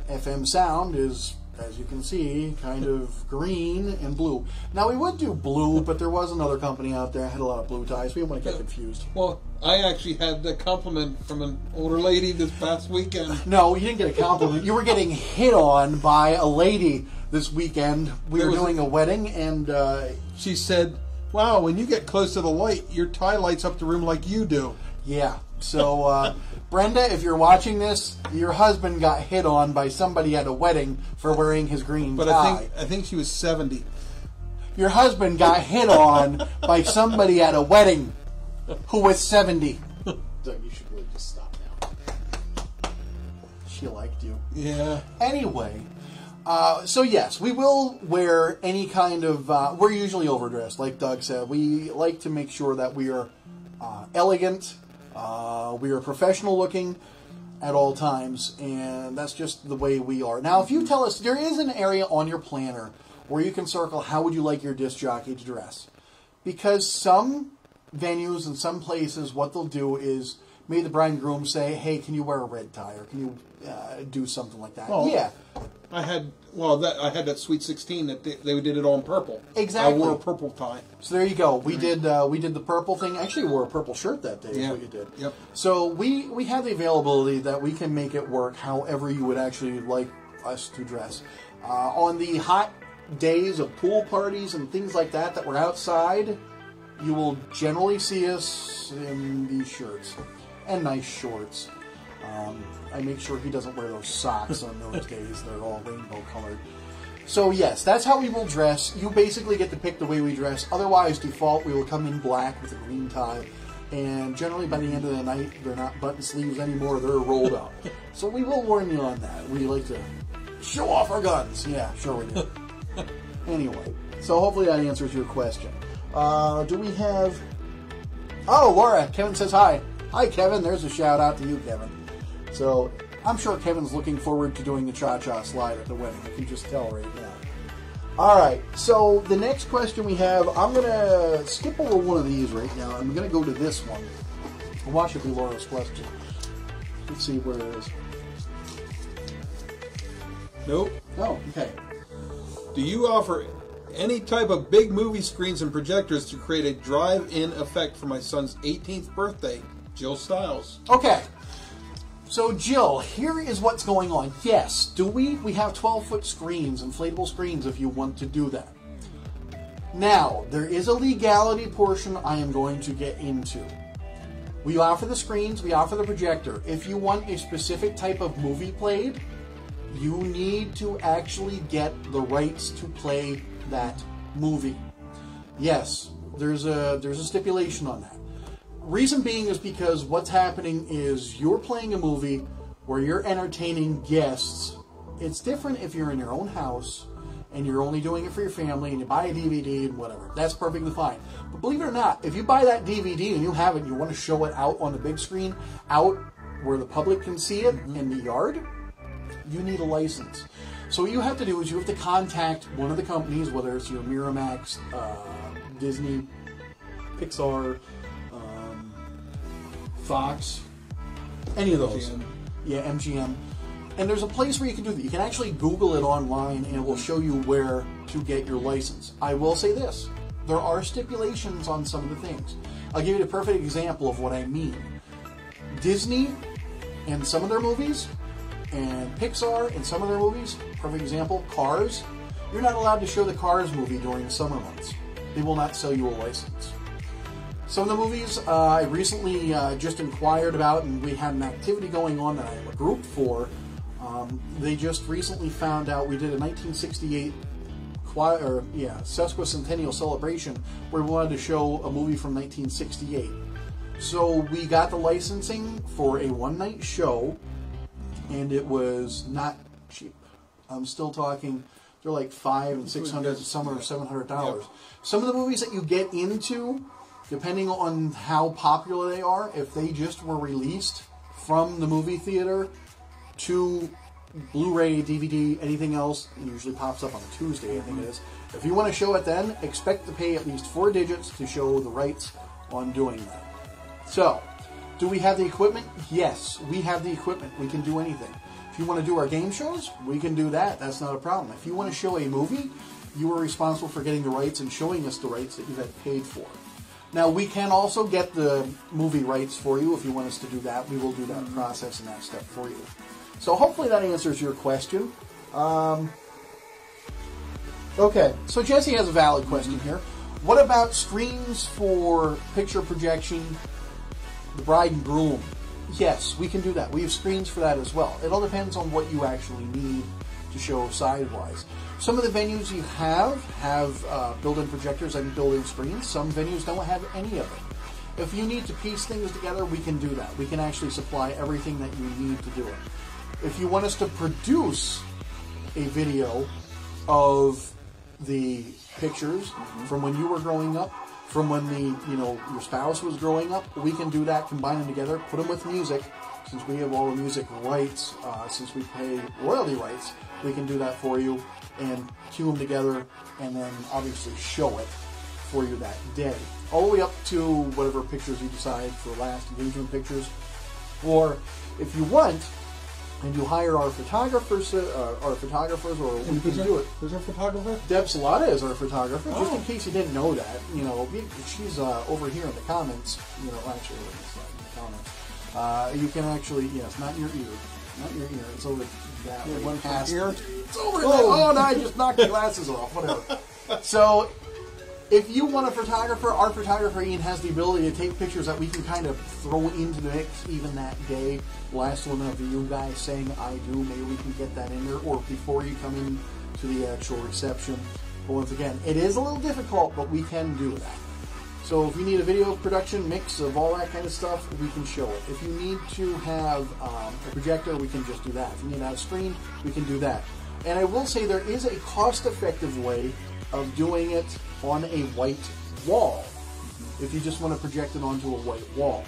FM sound is, as you can see, kind of green and blue. Now, we would do blue, but there was another company out there that had a lot of blue ties. We didn't want to get confused. Well, I actually had a compliment from an older lady this past weekend. No, you didn't get a compliment. You were getting hit on by a lady this weekend. We were doing a wedding, and she said, wow, when you get close to the light, your tie lights up the room like you do. Yeah. So, Brenda, if you're watching this, your husband got hit on by somebody at a wedding for wearing his green tie. But I think she was 70. Your husband got hit on by somebody at a wedding who was 70. Doug, you should really just stop now. She liked you. Yeah. Anyway, so yes, we will wear any kind of... we're usually overdressed, like Doug said. We like to make sure that we are elegant. We are professional looking at all times, and that's just the way we are. Now, if you tell us, there is an area on your planner where you can circle how would you like your disc jockey to dress. Because some venues and some places, what they'll do is maybe the bride and groom say, hey, can you wear a red tie, or can you do something like that? Well, yeah. I had that Sweet 16 that they did it all in purple. Exactly. I wore a purple tie. So there you go. We did the purple thing. Actually, wore a purple shirt that day. Is what you did. Yep. So we have the availability that we can make it work however you would actually like us to dress. On the hot days of pool parties and things like that we're outside, you will generally see us in these shirts and nice shorts. I make sure he doesn't wear those socks on those days. They're all rainbow colored. So yes, that's how we will dress. You basically get to pick the way we dress. Otherwise, default, we will come in black with a green tie. And generally by the end of the night, they're not button sleeves anymore. They're rolled up. So we will warn you on that. We like to show off our guns. Yeah, sure we do. Anyway, so hopefully that answers your question. Do we have... Oh, Laura, Kevin says hi. Hi, Kevin. There's a shout out to you, Kevin. So I'm sure Kevin's looking forward to doing the cha-cha slide at the wedding. I can just tell right now. All right, so the next question we have, I'm going to skip over one of these right now. I'm going to go to this one. Watch it be Laura's question. Let's see where it is. Nope. Oh, okay. Do you offer any type of big movie screens and projectors to create a drive-in effect for my son's 18th birthday? Jill Stiles. Okay. So, Jill, here is what's going on. Yes, do we? We have 12-foot screens, inflatable screens, if you want to do that. Now, there is a legality portion I am going to get into. We offer the screens, we offer the projector. If you want a specific type of movie played, you need to actually get the rights to play that movie. Yes, there's a stipulation on that. Reason being is because what's happening is you're playing a movie where you're entertaining guests. It's different if you're in your own house and you're only doing it for your family and you buy a DVD and whatever. That's perfectly fine. But believe it or not, if you buy that DVD and you have it and you want to show it out on the big screen, out where the public can see it in the yard, you need a license. So what you have to do is you have to contact one of the companies, whether it's your Miramax, Disney, Pixar, Fox, any of those. MGM. Yeah, MGM. And there's a place where you can do that. You can actually Google it online and it will show you where to get your license. I will say this. There are stipulations on some of the things. I'll give you a perfect example of what I mean. Disney and some of their movies, and Pixar and some of their movies, perfect example, Cars, you're not allowed to show the Cars movie during the summer months. They will not sell you a license. Some of the movies I recently just inquired about, and we had an activity going on that I am a group for. They just recently found out we did a 1968 sesquicentennial celebration where we wanted to show a movie from 1968. So we got the licensing for a one-night show, and it was not cheap. I'm still talking, they're like $500 and $600, some are $700. Yep. Some of the movies that you get into, depending on how popular they are, if they just were released from the movie theater to Blu-ray, DVD, anything else, it usually pops up on a Tuesday, I think it is. If you want to show it then, expect to pay at least 4 digits to show the rights on doing that. So, do we have the equipment? Yes, we have the equipment. We can do anything. If you want to do our game shows, we can do that. That's not a problem. If you want to show a movie, you are responsible for getting the rights and showing us the rights that you had paid for. Now, we can also get the movie rights for you if you want us to do that. We will do that process and that step for you. So hopefully that answers your question. Okay, so Jesse has a valid question here. What about screens for picture projection, the bride and groom? Yes, we can do that. We have screens for that as well. It all depends on what you actually need to show sidewise. Some of the venues you have built-in projectors and built-in screens. Some venues don't have any of it. If you need to piece things together, we can do that. We can actually supply everything that you need to do it. If you want us to produce a video of the pictures from when you were growing up, from when your spouse was growing up, we can do that, combine them together, put them with music. Since we have all the music rights, since we pay royalty rights, we can do that for you and cue them together and then obviously show it for you that day. All the way up to whatever pictures you decide for last engagement pictures. Or if you want, and you hire our photographers, or we can do it. Who's our photographer? Deb Salata is our photographer, just in case you didn't know that. She's over here in the comments. Actually, it's not in the comments. You can actually, yes, not in your ear. Not your ear. It's over that way. One past ear? It's over there. Oh, no, I just knocked the glasses off. Whatever. So, If you want a photographer, our photographer Ian has the ability to take pictures that we can kind of throw into the mix even that day. Last one of you guys saying I do, maybe we can get that in there, or before you come in to the actual reception. But once again, it is a little difficult, but we can do that. So if you need a video production mix of all that kind of stuff, we can show it. If you need to have a projector, we can just do that. If you need to have a screen, we can do that. And I will say there is a cost-effective way of doing it on a white wall, if you just want to project it onto a white wall.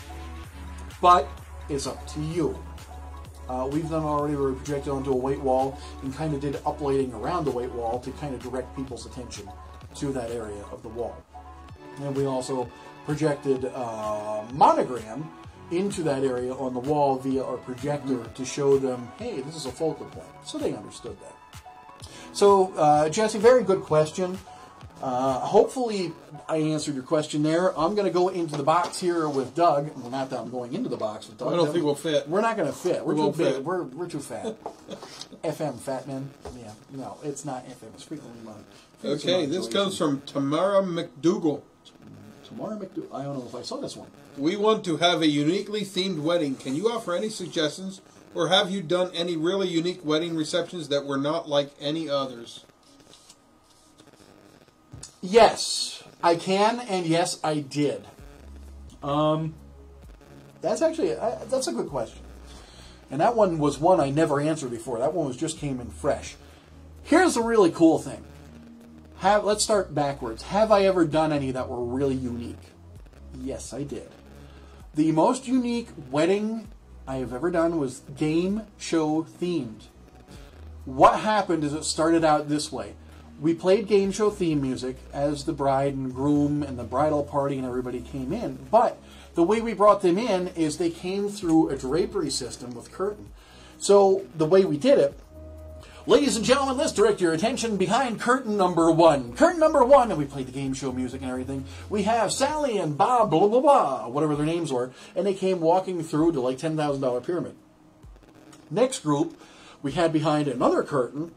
But it's up to you. We've done already where we projected onto a white wall and kind of did uplighting around the white wall to kind of direct people's attention to that area of the wall. And we also projected monogram into that area on the wall via our projector to show them, hey, this is a focal point. So they understood that. So, Jesse, very good question. Hopefully I answered your question there. I'm going to go into the box here with Doug. Well, not that I'm going into the box with Doug. I don't think we'll fit. We're not going to fit. We're too big. Fit. We're too fat. FM, fat man. Yeah, no, it's not FM. It's frequently mine. Okay, this comes from Tamara McDougall. Tamara McDougall. I don't know if I saw this one. We want to have a uniquely themed wedding. Can you offer any suggestions, or have you done any really unique wedding receptions that were not like any others? Yes, I can, and yes, I did. That's actually that's a good question, and that one was one I never answered before. That one just came in fresh. Here's the really cool thing. Let's start backwards. Have I ever done any that were really unique? Yes, I did. The most unique wedding I have ever done was game show themed. What happened is it started out this way. We played game show theme music as the bride and groom and the bridal party and everybody came in. But the way we brought them in is they came through a drapery system with curtain. So the way we did it, ladies and gentlemen, let's direct your attention behind curtain number 1. Curtain number 1, and we played the game show music and everything. We have Sally and Bob, blah, blah, blah, whatever their names were, and they came walking through to like $10,000 pyramid. Next group, we had behind another curtain,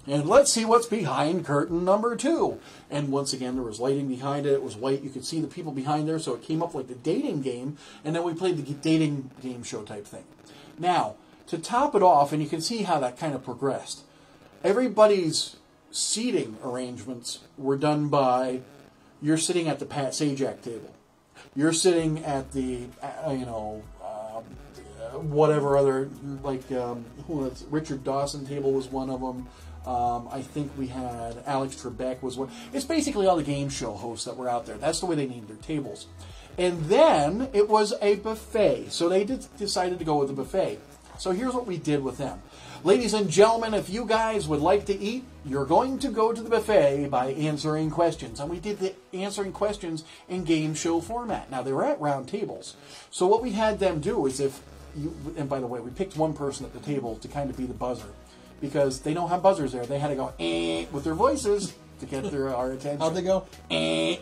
and let's see what's behind curtain number 2. And once again, there was lighting behind it. It was white. You could see the people behind there, so it came up like the dating game, and then we played the dating game show type thing. Now, to top it off, and you can see how that kind of progressed, everybody's seating arrangements were done by, you're sitting at the Pat Sajak table. You're sitting at the, whatever other, like, Richard Dawson table was one of them. I think we had Alex Trebek was one. It's basically all the game show hosts that were out there. That's the way they named their tables. And then it was a buffet. So they decided to go with a buffet. So here's what we did with them. Ladies and gentlemen, if you guys would like to eat, you're going to go to the buffet by answering questions. And we did the answering questions in game show format. Now, they were at round tables. So what we had them do is and by the way, we picked one person at the table to kind of be the buzzer. Because they don't have buzzers there. They had to go with their voices to get our attention. How'd they go?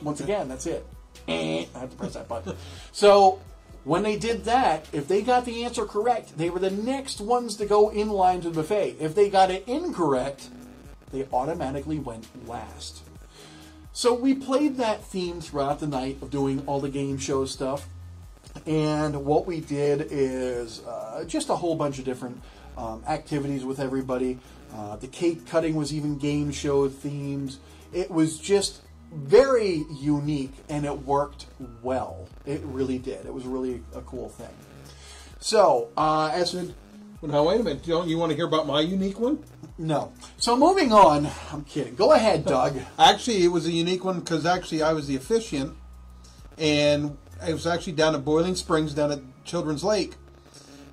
Once again, that's it. I have to press that button. So when they did that, if they got the answer correct, they were the next ones to go in line to the buffet. If they got it incorrect, they automatically went last. So we played that theme throughout the night of doing all the game show stuff. And what we did is just a whole bunch of different activities with everybody. The cake cutting was even game show themed. It was just very unique, and it worked well. It really did. It was really a cool thing. So, now wait a minute. Don't you want to hear about my unique one? No. So moving on. I'm kidding. Go ahead, Doug. Actually, it was a unique one because actually I was the officiant, and it was actually down at Boiling Springs, down at Children's Lake,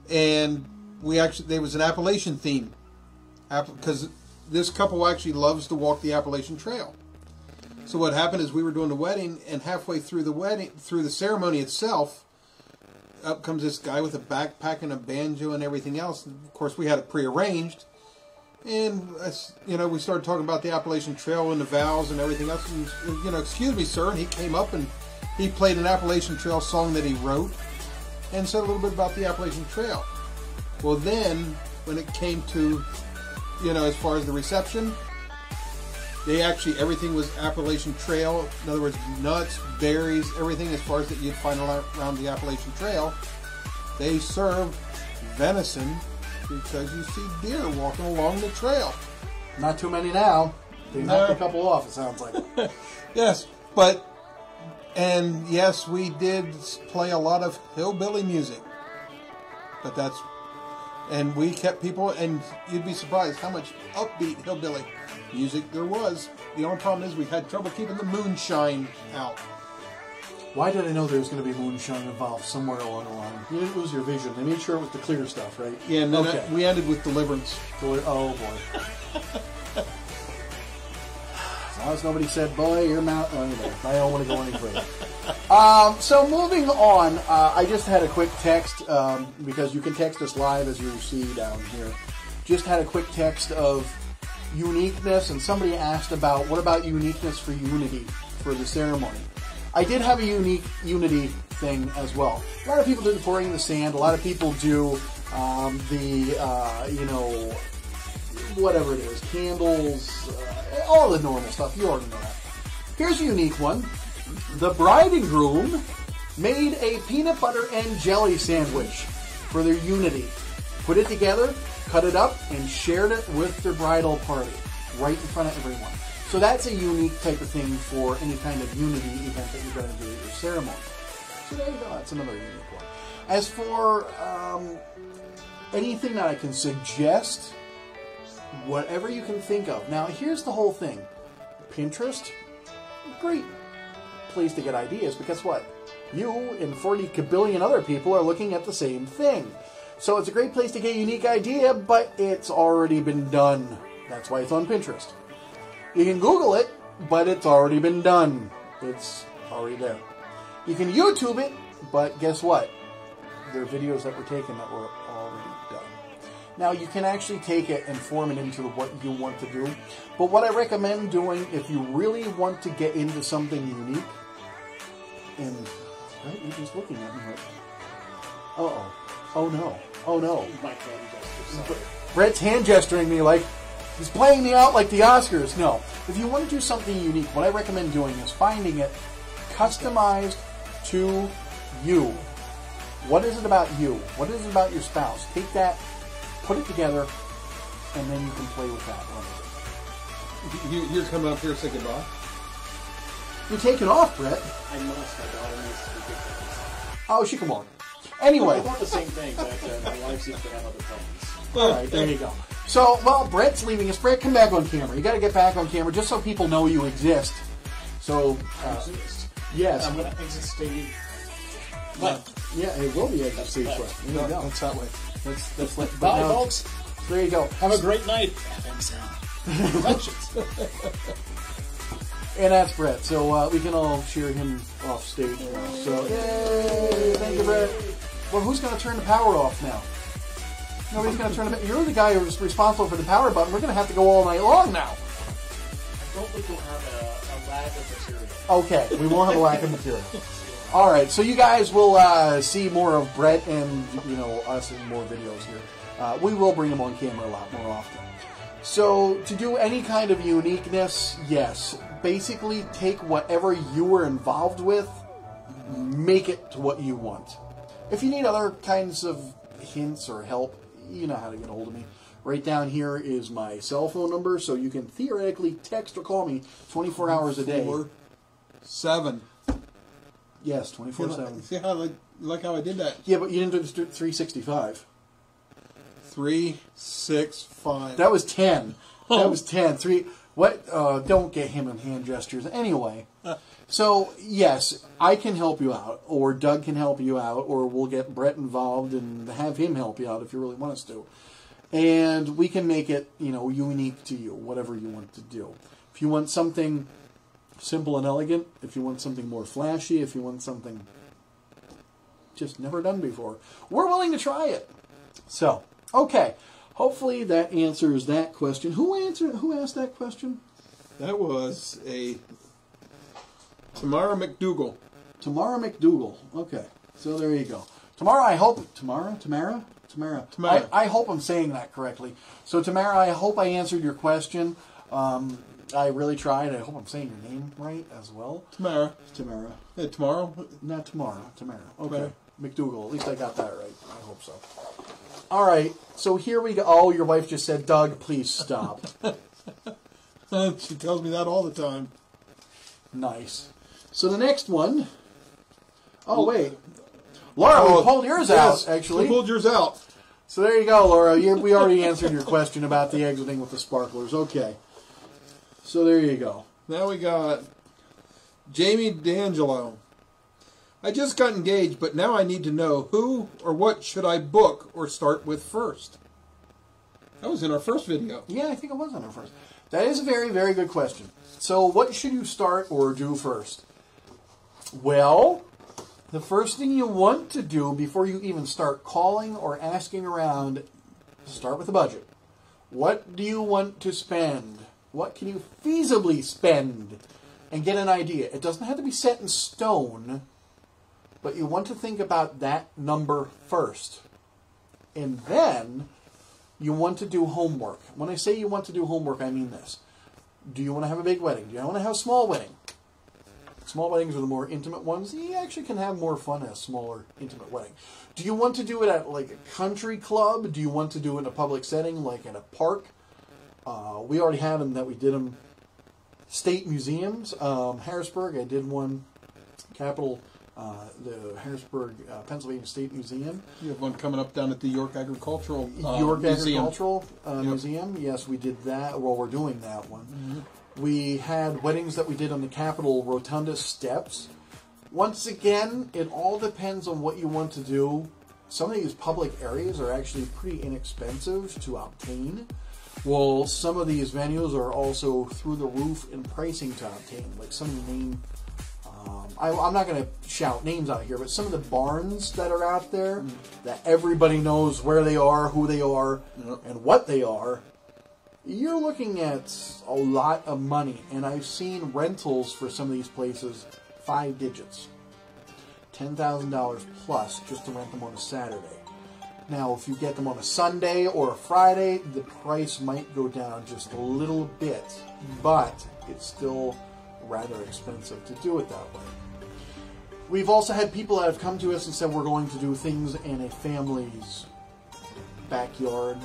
and there was an Appalachian theme, because this couple actually loves to walk the Appalachian Trail. So what happened is we were doing the wedding, and halfway through the ceremony itself, up comes this guy with a backpack and a banjo and everything else. And of course, we had it prearranged, and we started talking about the Appalachian Trail and the vows and everything else. And, excuse me, sir, and he came up and he played an Appalachian Trail song that he wrote, and said a little bit about the Appalachian Trail. Well, then, when it came to, as far as the reception, They actually, everything was Appalachian Trail. In other words, nuts, berries, everything as far as that you'd find around the Appalachian Trail. They serve venison because you see deer walking along the trail. Not too many now. They knocked a couple off, it sounds like. Yes, and yes, we did play a lot of hillbilly music. But and we kept people, and you'd be surprised how much upbeat hillbilly music there was. The only problem is we had trouble keeping the moonshine out. Why did I know there was going to be moonshine involved somewhere along the line? You didn't lose your vision. They made sure it was the clear stuff, right? Yeah, and then we ended with Deliverance. Oh, boy. As long as nobody said, boy, your mouth... Oh, anyway, I don't want to go any further. So moving on, I just had a quick text, because you can text us live as you see down here. Just had a quick text of uniqueness, and somebody asked about, what about uniqueness for Unity for the ceremony? I did have a unique Unity thing as well. A lot of people do the pouring in the sand. A lot of people do whatever it is, candles, all the normal stuff. You already know that. Here's a unique one. The bride and groom made a peanut butter and jelly sandwich for their Unity. Put it together, cut it up, and shared it with their bridal party right in front of everyone. So that's a unique type of thing for any kind of Unity event that you're going to do at your ceremony. So there you go. That's another unique one. As for anything that I can suggest, whatever you can think of. Now, here's the whole thing. Pinterest, great place to get ideas, because what? You and 40 kabillion other people are looking at the same thing. So it's a great place to get a unique idea, but it's already been done. That's why it's on Pinterest. You can Google it, but it's already been done. It's already there. You can YouTube it, but guess what? There are videos that were taken that were already done. Now, you can actually take it and form it into what you want to do. But what I recommend doing, if you really want to get into something unique, and right, you're just looking at me like, uh-oh, oh no, oh no. My hand gestures. Brett's hand gesturing me like he's playing me out like the Oscars. No. If you want to do something unique, what I recommend doing is finding it customized to you. What is it about you? What is it about your spouse? Take that, put it together, and then you can play with that one. You're coming up here to say goodbye? You're taking off, Brett. I must. My daughter needs to be good. Oh, she come on. Anyway. I want the same thing, but my wife seems to have other plans. All right, there you go. So, well, Brett's leaving us. Brett, come back on camera. You got to get back on camera just so people know you exist. So, Exist. yes. I'm going to exit stage. Yeah, it will be exit stage left. There you go. That's that way. That's let, Bye, no, folks. There you go. Have a great night. FM Sound Productions. And that's Brett. So we can all cheer him off stage now. So, yay! Thank you, Brett. Well, who's going to turn the power off now? Nobody's going to turn it. You're the guy who's responsible for the power button. We're going to have to go all night long now. I don't think we'll have a lack of material. Okay, we won't have a lack of material. All right, so you guys will see more of Brett and us in more videos here. We will bring him on camera a lot more often. So to do any kind of uniqueness, yes, basically take whatever you were involved with, make it to what you want. If you need other kinds of hints or help, you know how to get a hold of me. Right down here is my cell phone number, so you can theoretically text or call me 24 hours a day. 7. Yes, 24/7. See how like how I did that? Yeah, but you didn't do 365. 3, 6, 5. That was 10. That was 10. 3. What? Don't get him in hand gestures. Anyway. So, yes, I can help you out, or Doug can help you out, or we'll get Brett involved and have him help you out if you really want us to. And we can make it, unique to you, whatever you want to do. If you want something simple and elegant, if you want something more flashy, if you want something just never done before, we're willing to try it. So, okay. Hopefully that answers that question. Who asked that question? That was a Tamara McDougal. Tamara McDougal. Okay. So there you go. Tamara, I hope... Tamara? I hope I'm saying that correctly. So, Tamara, I hope I answered your question. I really tried. I hope I'm saying your name right as well. Tamara. Tamara. Tomorrow? Not tomorrow. Tamara. Okay. Right. McDougal. At least I got that right. I hope so. All right. So here we go. Oh, your wife just said, Doug, please stop. She tells me that all the time. Nice. So the next one. Oh, wait. Laura, we pulled yours out, actually. We pulled yours out. So there you go, Laura. We already answered your question about the exiting with the sparklers. Okay. So there you go. Now we got Jamie D'Angelo. I just got engaged, but now I need to know who or what should I book or start with first. That was in our first video. Yeah, I think it was on our first. That is a very, very good question. So what should you start or do first? Well, the first thing you want to do before you even start calling or asking around, start with a budget. What do you want to spend? What can you feasibly spend? And get an idea. It doesn't have to be set in stone, but you want to think about that number first. And then you want to do homework. When I say you want to do homework, I mean this. Do you want to have a big wedding? Do you want to have a small wedding? Small weddings are the more intimate ones. You actually can have more fun at a smaller, intimate wedding. Do you want to do it at like a country club? Do you want to do it in a public setting, like in a park? We already have them that we did them state museums. Harrisburg, I did one. Capital, the Harrisburg, Pennsylvania State Museum. You have one coming up down at the York Agricultural Museum. Yes, we did that. Well, we're doing that one. Mm-hmm. We had weddings that we did on the Capitol Rotunda steps. Once again, it all depends on what you want to do. Some of these public areas are actually pretty inexpensive to obtain. Well, some of these venues are also through the roof in pricing to obtain. Like some of the main, I'm not going to shout names out here, but some of the barns that are out there that everybody knows where they are, who they are, and what they are, you're looking at a lot of money. And I've seen rentals for some of these places 5 digits. $10,000 plus just to rent them on a Saturday. Now, if you get them on a Sunday or a Friday, the price might go down just a little bit, but it's still rather expensive to do it that way. We've also had people that have come to us and said we're going to do things in a family's backyard,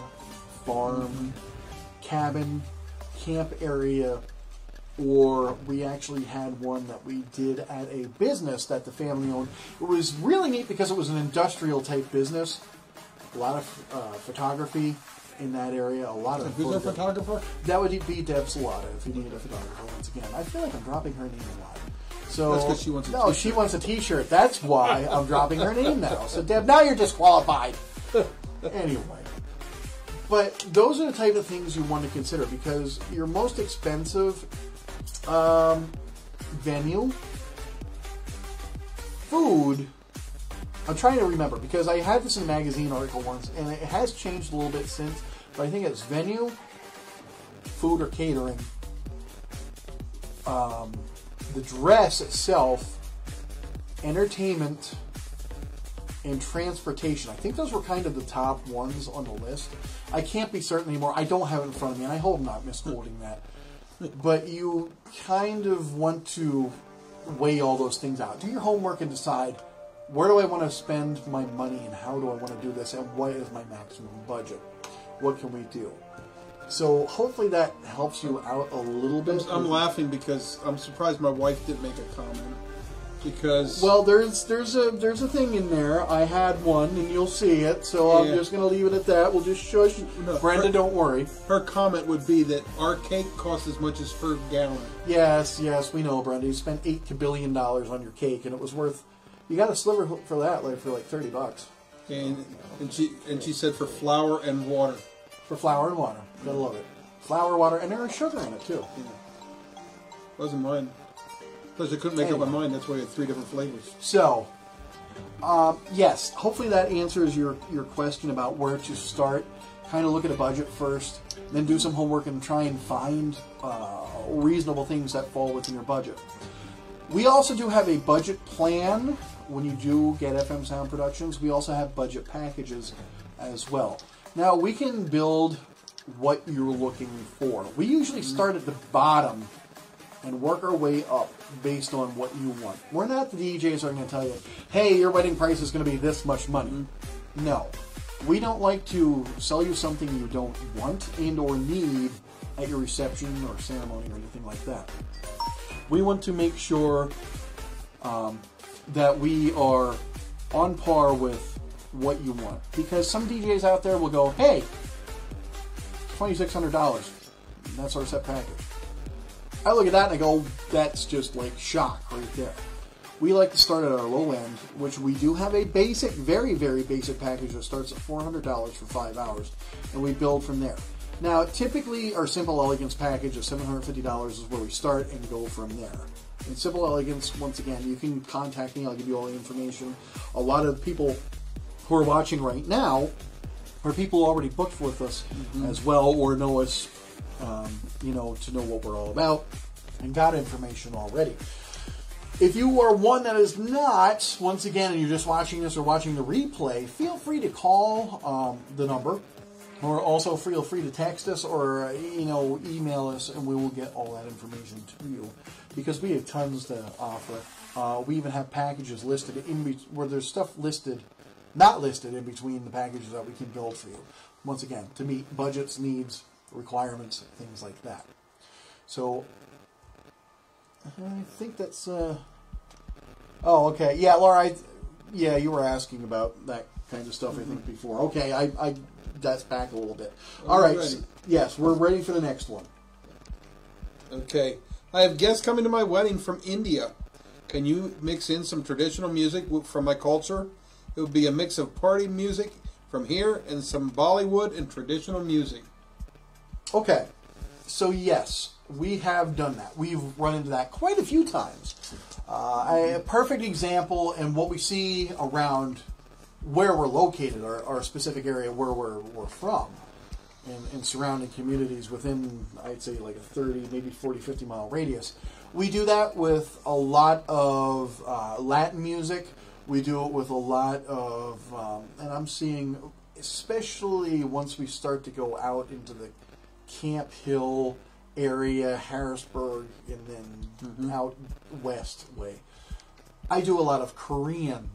farm, cabin, camp area, or we actually had one that we did at a business that the family owned. It was really neat because it was an industrial type business. A lot of photography in that area. A lot of. Who's our photographer? That would be Deb Salata if you needed a photographer once again. I feel like I'm dropping her name a lot. So that's because she wants a t-shirt. She wants a T-shirt. That's why I'm dropping her name now. So Deb, now you're disqualified. Anyway, but those are the type of things you want to consider because your most expensive venue, food. I'm trying to remember because I had this in a magazine article once, and it has changed a little bit since. But I think it's venue, food or catering, the dress itself, entertainment, and transportation. I think those were kind of the top ones on the list. I can't be certain anymore. I don't have it in front of me, and I hope I'm not misquoting that. But you kind of want to weigh all those things out. Do your homework and decide, where do I want to spend my money and how do I want to do this and what is my maximum budget? What can we do? So hopefully that helps you out a little bit. I'm laughing because I'm surprised my wife didn't make a comment. Because well, there's a thing in there. I had one, and you'll see it. So I'm just going to leave it at that. We'll just shush. No, Brenda, don't worry. Her comment would be that our cake costs as much as per gallon. Yes, we know, Brenda. You spent $8 billion on your cake, and it was worth. You got a sliver for that, like for like $30. And she said for flour and water. For flour and water, gotta love it. Flour, water, and there is sugar in it too. Yeah. Wasn't mine. Plus, I couldn't make up my mind. That's why I had 3 different flavors. So, yes, hopefully that answers your question about where to start. Kind of look at a budget first, then do some homework and try and find reasonable things that fall within your budget. We also do have a budget plan when you do get FM Sound Productions. We also have budget packages as well. Now, we can build what you're looking for. We usually start at the bottom and work our way up based on what you want. We're not the DJs who are going to tell you, hey, your wedding price is going to be this much money. No. We don't like to sell you something you don't want and or need at your reception or ceremony or anything like that. We want to make sure that we are on par with what you want. Because some DJs out there will go, hey, $2,600. That's our set package. I look at that and I go, that's just like shock right there. We like to start at our low end, which we do have a basic, very, very basic package that starts at $400 for 5 hours, and we build from there. Now, typically, our Simple Elegance package of $750 is where we start and go from there. In Simple Elegance, once again, you can contact me. I'll give you all the information. A lot of people who are watching right now are people already booked with us as well, or know us, you know, to know what we're all about, and got information already. If you are one that is not, once again, and you're just watching this or watching the replay, feel free to call the number, or also feel free to text us or, you know, email us, and we will get all that information to you, because we have tons to offer. We even have packages listed where there's stuff listed, not listed in between the packages that we can build for you. Once again, to meet budgets, needs, requirements, things like that. So I think that's. Oh, okay. Yeah, Laura. Yeah, you were asking about that kind of stuff. I think before. Okay, I that's back a little bit. All right. So, yes, we're ready for the next one. Okay. I have guests coming to my wedding from India. Can you mix in some traditional music from my culture? It would be a mix of party music from here and some Bollywood and traditional music. Okay. So yes, we have done that. We've run into that quite a few times. A perfect example, and what we see around where we're located, our specific area where we're from, and surrounding communities within, I'd say, like a 30, maybe 40, 50 mile radius. We do that with a lot of Latin music. We do it with a lot of, and I'm seeing, especially once we start to go out into the Camp Hill area, Harrisburg, and then out west way. I do a lot of Korean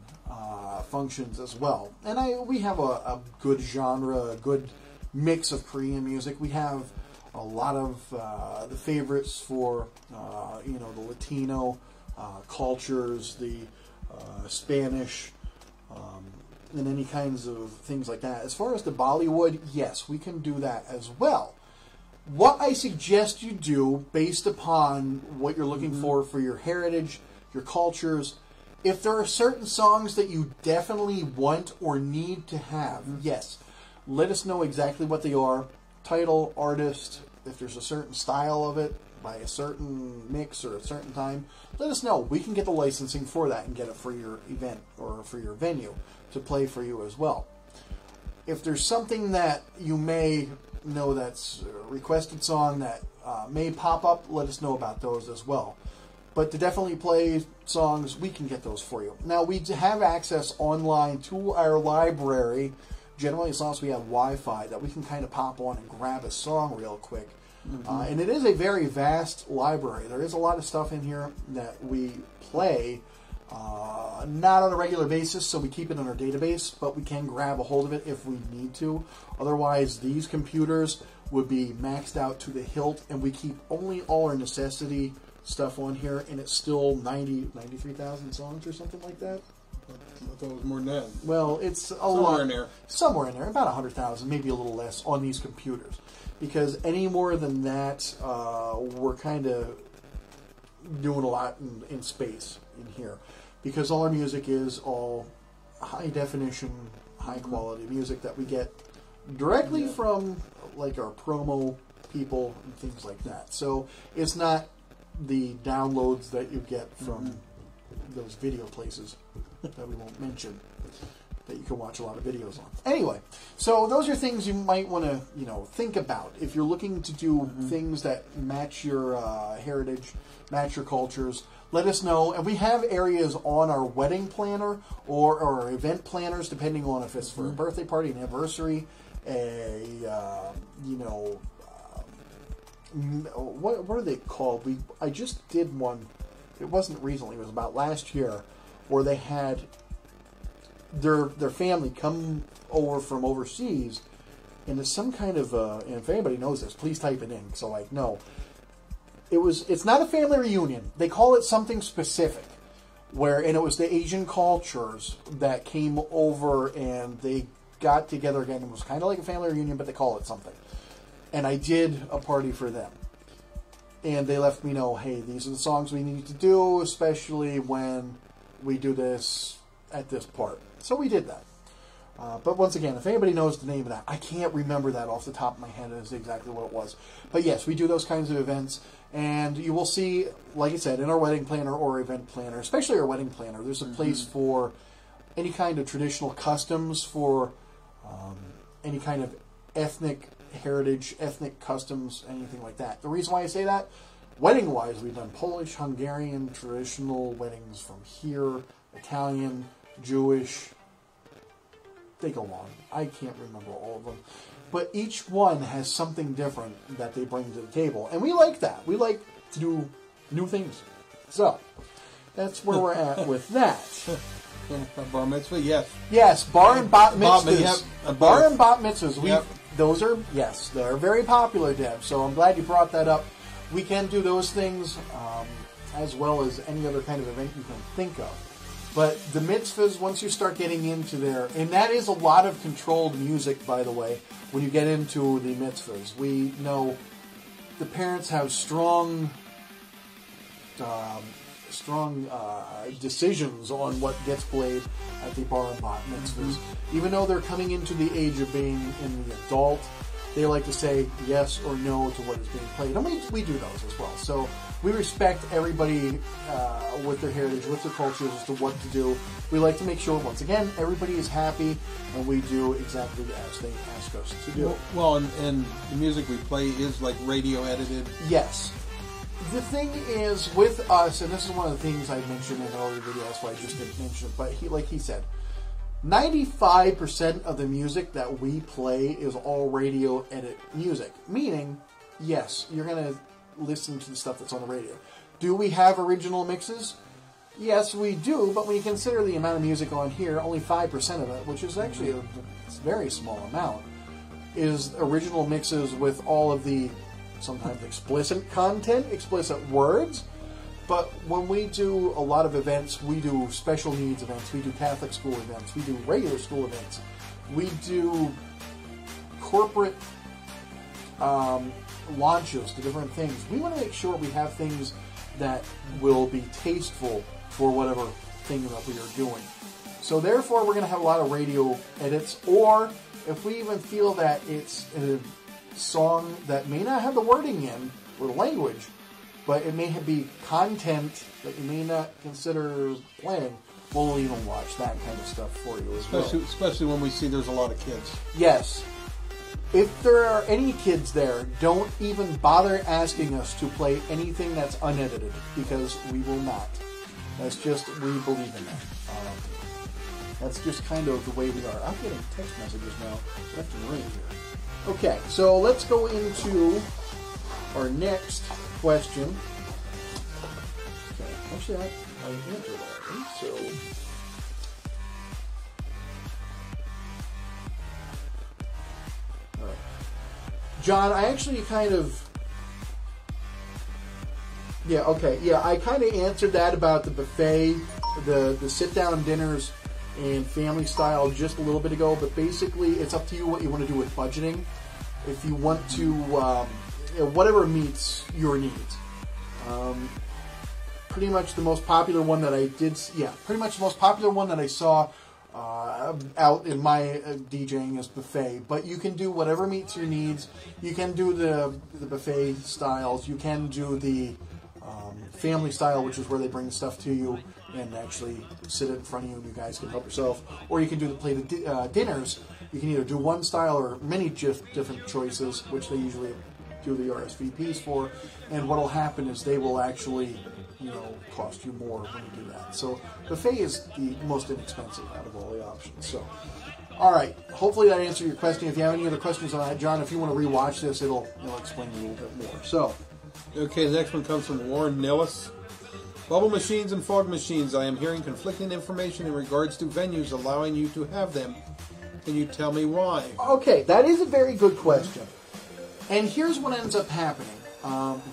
functions as well, and we have a good genre, a good mix of Korean music. We have a lot of the favorites for you know, the Latino cultures, the Spanish, and any kinds of things like that. As far as the Bollywood, yes, we can do that as well. What I suggest you do, based upon what you're looking for your heritage, your cultures, if there are certain songs that you definitely want or need to have, yes, let us know exactly what they are. Title, artist, if there's a certain style of it, by a certain mix or a certain time, let us know. We can get the licensing for that and get it for your event or for your venue to play for you as well. If there's something that you may know that's a requested song that may pop up, let us know about those as well. But to definitely play songs, we can get those for you. Now, we have access online to our library, generally as long as we have Wi-Fi, that we can kind of pop on and grab a song real quick. And it is a very vast library. There is a lot of stuff in here that we play, not on a regular basis, so we keep it in our database, but we can grab a hold of it if we need to. Otherwise, these computers would be maxed out to the hilt, and we keep only all our necessity stuff on here, and it's still 93,000 songs or something like that. I thought it was more than that. Well, it's a lot. Somewhere in there, about 100,000, maybe a little less on these computers. Because any more than that, we're kind of doing a lot in space in here. Because all our music is all high definition, high quality music that we get directly from like our promo people and things like that. So it's not the downloads that you get from those video places that we won't mention, that you can watch a lot of videos on. Anyway, so those are things you might want to, you know, think about if you're looking to do things that match your heritage, match your cultures. Let us know, and we have areas on our wedding planner or our event planners, depending on if it's for a birthday party, an anniversary, what are they called? I just did one. It wasn't recently. It was about last year, where they had their family come over from overseas, and it's some kind of. And if anybody knows this, please type it in. So no, it's not a family reunion. They call it something specific. And it was the Asian cultures that came over and they got together again. It was kind of like a family reunion, but they call it something. And I did a party for them. And they let me know, hey, these are the songs we need to do, especially when we do this at this part. So we did that. But once again, if anybody knows the name of that, I can't remember that off the top of my head as exactly what it was. But yes, we do those kinds of events. And you will see, like I said, in our wedding planner or event planner, especially our wedding planner, there's a place for any kind of traditional customs, for any kind of ethnic heritage, ethnic customs, anything like that. The reason why I say that, wedding-wise, we've done Polish, Hungarian, traditional weddings from here, Italian, Jewish. They go on. I can't remember all of them. But each one has something different that they bring to the table. And we like that. We like to do new things. So, that's where we're at with that. Bar mitzvah, yes. Yes, bar and bat mitzvahs. Yep. Bar and bat mitzvahs. Yep. Those are, yes, they're very popular, Deb. So I'm glad you brought that up. We can do those things as well as any other kind of event you can think of. But the mitzvahs, once you start getting into there, and that is a lot of controlled music, by the way, when you get into the mitzvahs. We know the parents have strong decisions on what gets played at the bar and bat mitzvahs. Even though they're coming into the age of being in the adult, they like to say yes or no to what is being played. And we do those as well. So we respect everybody with their heritage, with their cultures as to what to do. We like to make sure, once again, everybody is happy and we do exactly as they ask us to do. Well, and the music we play is like radio edited. Yes. The thing is, with us, and this is one of the things I mentioned in an earlier video, that's why I just didn't mention it, but like he said, 95% of the music that we play is all radio edit music. Meaning, yes, you're going to listen to the stuff that's on the radio. Do we have original mixes? Yes, we do, but when you consider the amount of music on here, only 5% of it, which is actually a very small amount, is original mixes with all of the sometimes explicit content, explicit words. But when we do a lot of events, we do special needs events, we do Catholic school events, we do regular school events, we do corporate launches to different things. We want to make sure we have things that will be tasteful for whatever thing that we are doing. So therefore, we're going to have a lot of radio edits, or if we even feel that it's a song that may not have the wording in, or the language, but it may be content that you may not consider playing, we'll even watch that kind of stuff for you as well. Especially when we see there's a lot of kids. Yes. If there are any kids there, don't even bother asking us to play anything that's unedited, because we will not. That's just, we believe in that. That's just kind of the way we are. I'm getting text messages now. Left and right here. Okay, so let's go into our next question. Okay, actually I answered already, so... Alright. John, I actually kind of... Yeah, okay, yeah, I kind of answered that about the buffet, the sit-down dinners and family style just a little bit ago, but basically it's up to you what you want to do with budgeting. If you want to, whatever meets your needs. Pretty much the most popular one that I did, pretty much the most popular one that I saw out in my DJing is buffet. But you can do whatever meets your needs. You can do the buffet styles. You can do the family style, which is where they bring stuff to you and actually sit in front of you and you guys can help yourself. Or you can do the plate of dinners. You can either do one style or many different choices, which they usually do the RSVPs for. And what will happen is they will actually, cost you more when you do that. So buffet is the most inexpensive out of all the options. So All right. Hopefully that answered your question. If you have any other questions on that, John, if you want to rewatch this, it'll explain a little bit more. So, okay, the next one comes from Warren Nillis. Bubble machines and fog machines. I am hearing conflicting information in regards to venues allowing you to have them. Can you tell me why? Okay, that is a very good question. And here's what ends up happening.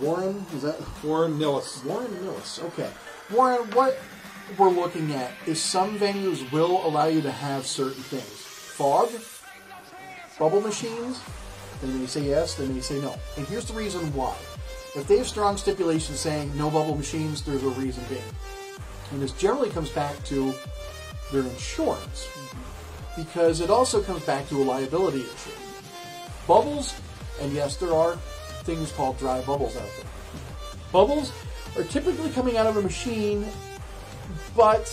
Warren, is that? Warren Nillis. Warren Nillis, okay. Warren, what we're looking at is some venues will allow you to have certain things. Fog, bubble machines, they may say yes, they may say no. And here's the reason why. If they have strong stipulations saying no bubble machines, there's a reason being. And this generally comes back to their insurance. Because it also comes back to a liability issue. Bubbles, and yes, there are things called dry bubbles out there. Bubbles are typically coming out of a machine, but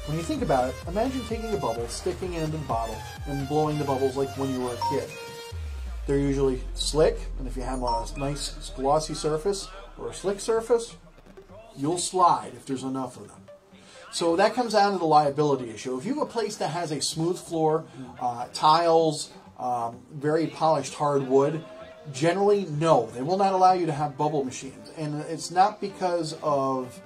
when you think about it, imagine taking a bubble, sticking it into the bottle, and blowing the bubbles like when you were a kid. They're usually slick, and if you have a nice glossy surface or a slick surface, you'll slide if there's enough of them. So that comes down to the liability issue. If you have a place that has a smooth floor, tiles, very polished hardwood, generally, no. They will not allow you to have bubble machines. And it's not because of,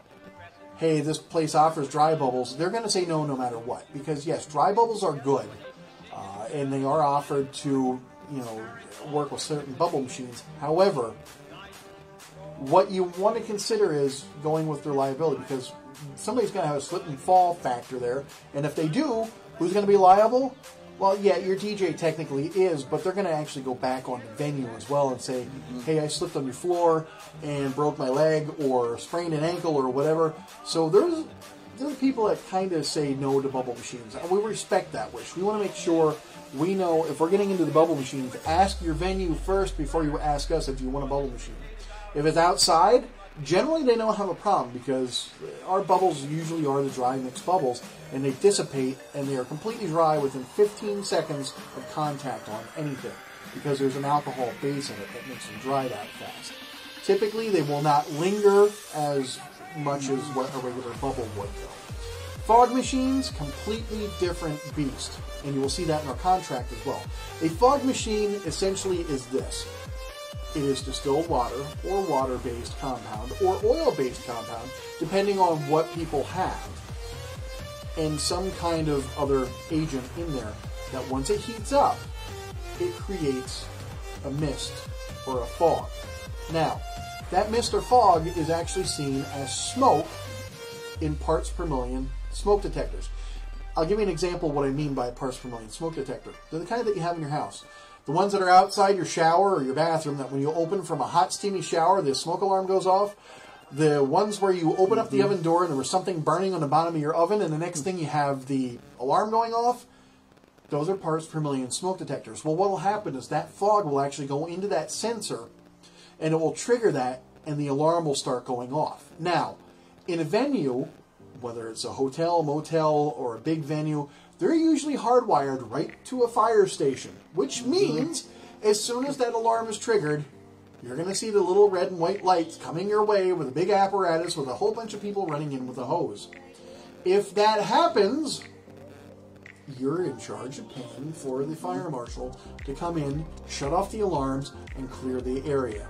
hey, this place offers dry bubbles. They're going to say no matter what. Because, yes, dry bubbles are good. And they are offered to, work with certain bubble machines. However, what you want to consider is going with their liability. Because somebody's going to have a slip and fall factor there. And if they do, who's going to be liable? Well, yeah, your DJ technically is, but they're going to actually go back on the venue as well and say, hey, I slipped on your floor and broke my leg or sprained an ankle or whatever. So there's people that kind of say no to bubble machines. And we respect that wish. We want to make sure we know if we're getting into the bubble machine, to ask your venue first before you ask us if you want a bubble machine. If it's outside, generally they don't have a problem because our bubbles usually are the dry mixed bubbles and they dissipate and they are completely dry within 15 seconds of contact on anything because there's an alcohol base in it that makes them dry that fast. Typically they will not linger as much as what a regular bubble would go. Fog machines, completely different beast, and you will see that in our contract as well. A fog machine essentially is this. It is distilled water or water-based compound or oil-based compound, depending on what people have, and some kind of other agent in there that once it heats up, it creates a mist or a fog. Now, that mist or fog is actually seen as smoke in parts per million smoke detectors. I'll give you an example of what I mean by parts per million smoke detector. They're the kind that you have in your house. The ones that are outside your shower or your bathroom that when you open from a hot, steamy shower, the smoke alarm goes off. The ones where you open up the oven door and there was something burning on the bottom of your oven and the next thing you have the alarm going off, those are parts per million smoke detectors. Well, what will happen is that fog will actually go into that sensor and it will trigger that and the alarm will start going off. Now, in a venue, whether it's a hotel, motel, or a big venue, they're usually hardwired right to a fire station, which means as soon as that alarm is triggered, you're going to see the little red and white lights coming your way with a big apparatus with a whole bunch of people running in with a hose. If that happens, you're in charge of paying for the fire marshal to come in, shut off the alarms, and clear the area.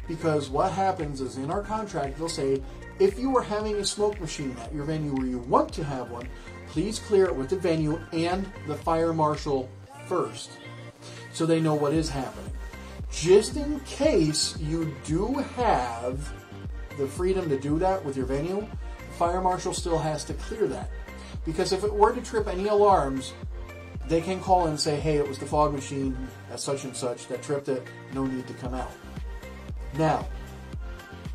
Because what happens is in our contract, they'll say, if you are having a smoke machine at your venue where you want to have one, please clear it with the venue and the fire marshal first so they know what is happening. Just in case you do have the freedom to do that with your venue, the fire marshal still has to clear that. Because if it were to trip any alarms, they can call and say, hey, it was the fog machine at such and such that tripped it, no need to come out. Now,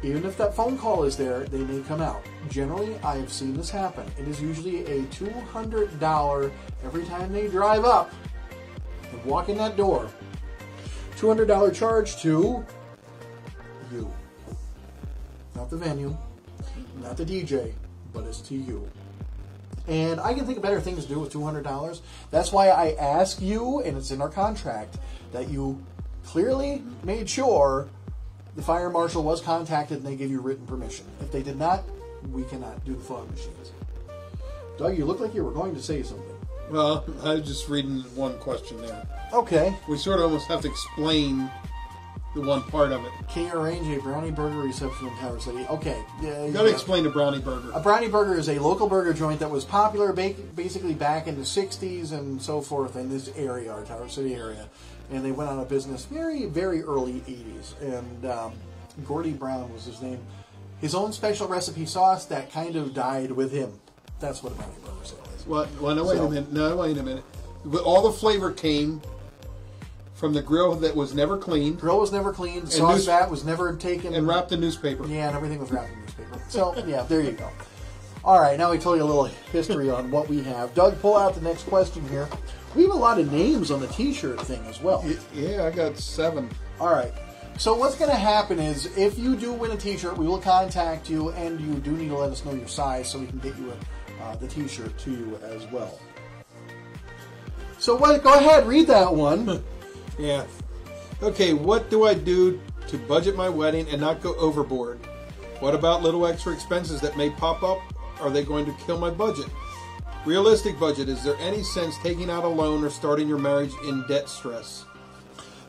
even if that phone call is there, they may come out. Generally, I have seen this happen. It is usually a $200 every time they drive up and walk in that door. $200 charge to you. Not the venue, not the DJ, but it's to you. And I can think of better things to do with $200. That's why I ask you, and it's in our contract, that you clearly made sure the fire marshal was contacted and they gave you written permission. If they did not, we cannot do the fog machines. Doug, you look like you were going to say something. Well, I was just reading one question there. Okay. We sort of almost have to explain the one part of it. Can you arrange a brownie burger reception in Tower City? Okay. You gotta explain the brownie burger. A brownie burger is a local burger joint that was popular basically back in the 60s and so forth in this area, our Tower City area. And they went out of business very, very early 80s. And Gordy Brown was his name. His own special recipe sauce that kind of died with him. That's what a brownie burger is. Well, no, wait a minute. No, wait a minute. But all the flavor came from the grill that was never cleaned. Grill was never cleaned. Sauce vat was never taken. And wrapped in newspaper. Yeah, and everything was wrapped in newspaper. So, yeah, there you go. All right, now we told you a little history on what we have. Doug, pull out the next question here. We have a lot of names on the T-shirt thing as well. Yeah, I got 7. All right. So what's going to happen is if you do win a T-shirt, we will contact you, and you do need to let us know your size so we can get you the T-shirt to you as well. So go ahead, read that one. Yeah. Okay, what do I do to budget my wedding and not go overboard? What about little extra expenses that may pop up? Are they going to kill my budget? Realistic budget, is there any sense taking out a loan or starting your marriage in debt stress?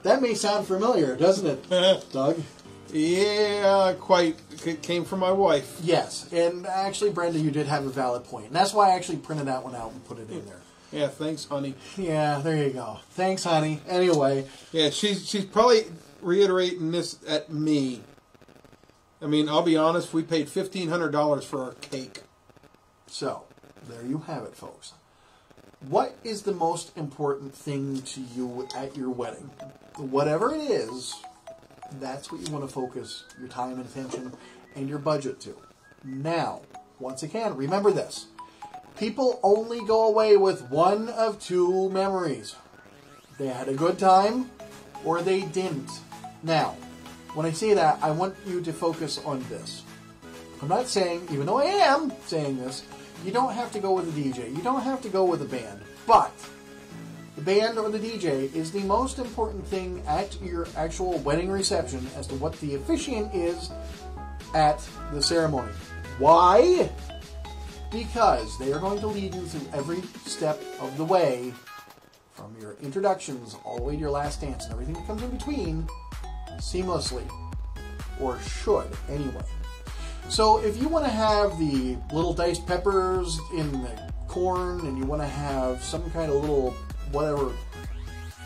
That may sound familiar, doesn't it, Doug? Yeah, quite. It came from my wife. Yes, and actually, Brenda, you did have a valid point. And that's why I actually printed that one out and put it in there. Yeah, thanks, honey. Yeah, there you go. Thanks, honey. Anyway. Yeah, she's probably reiterating this at me. I mean, I'll be honest, we paid $1,500 for our cake. So, there you have it, folks. What is the most important thing to you at your wedding? Whatever it is, that's what you want to focus your time and attention and your budget to. Now, once again, remember this. People only go away with one of 2 memories. They had a good time or they didn't. Now, when I say that, I want you to focus on this. I'm not saying, even though I am saying this, you don't have to go with a DJ. You don't have to go with a band. But the band or the DJ is the most important thing at your actual wedding reception as to what the officiant is at the ceremony. Why? Because they are going to lead you through every step of the way, from your introductions all the way to your last dance and everything that comes in between, seamlessly. Or should, anyway. So if you want to have the little diced peppers in the corn, and you want to have some kind of little, whatever,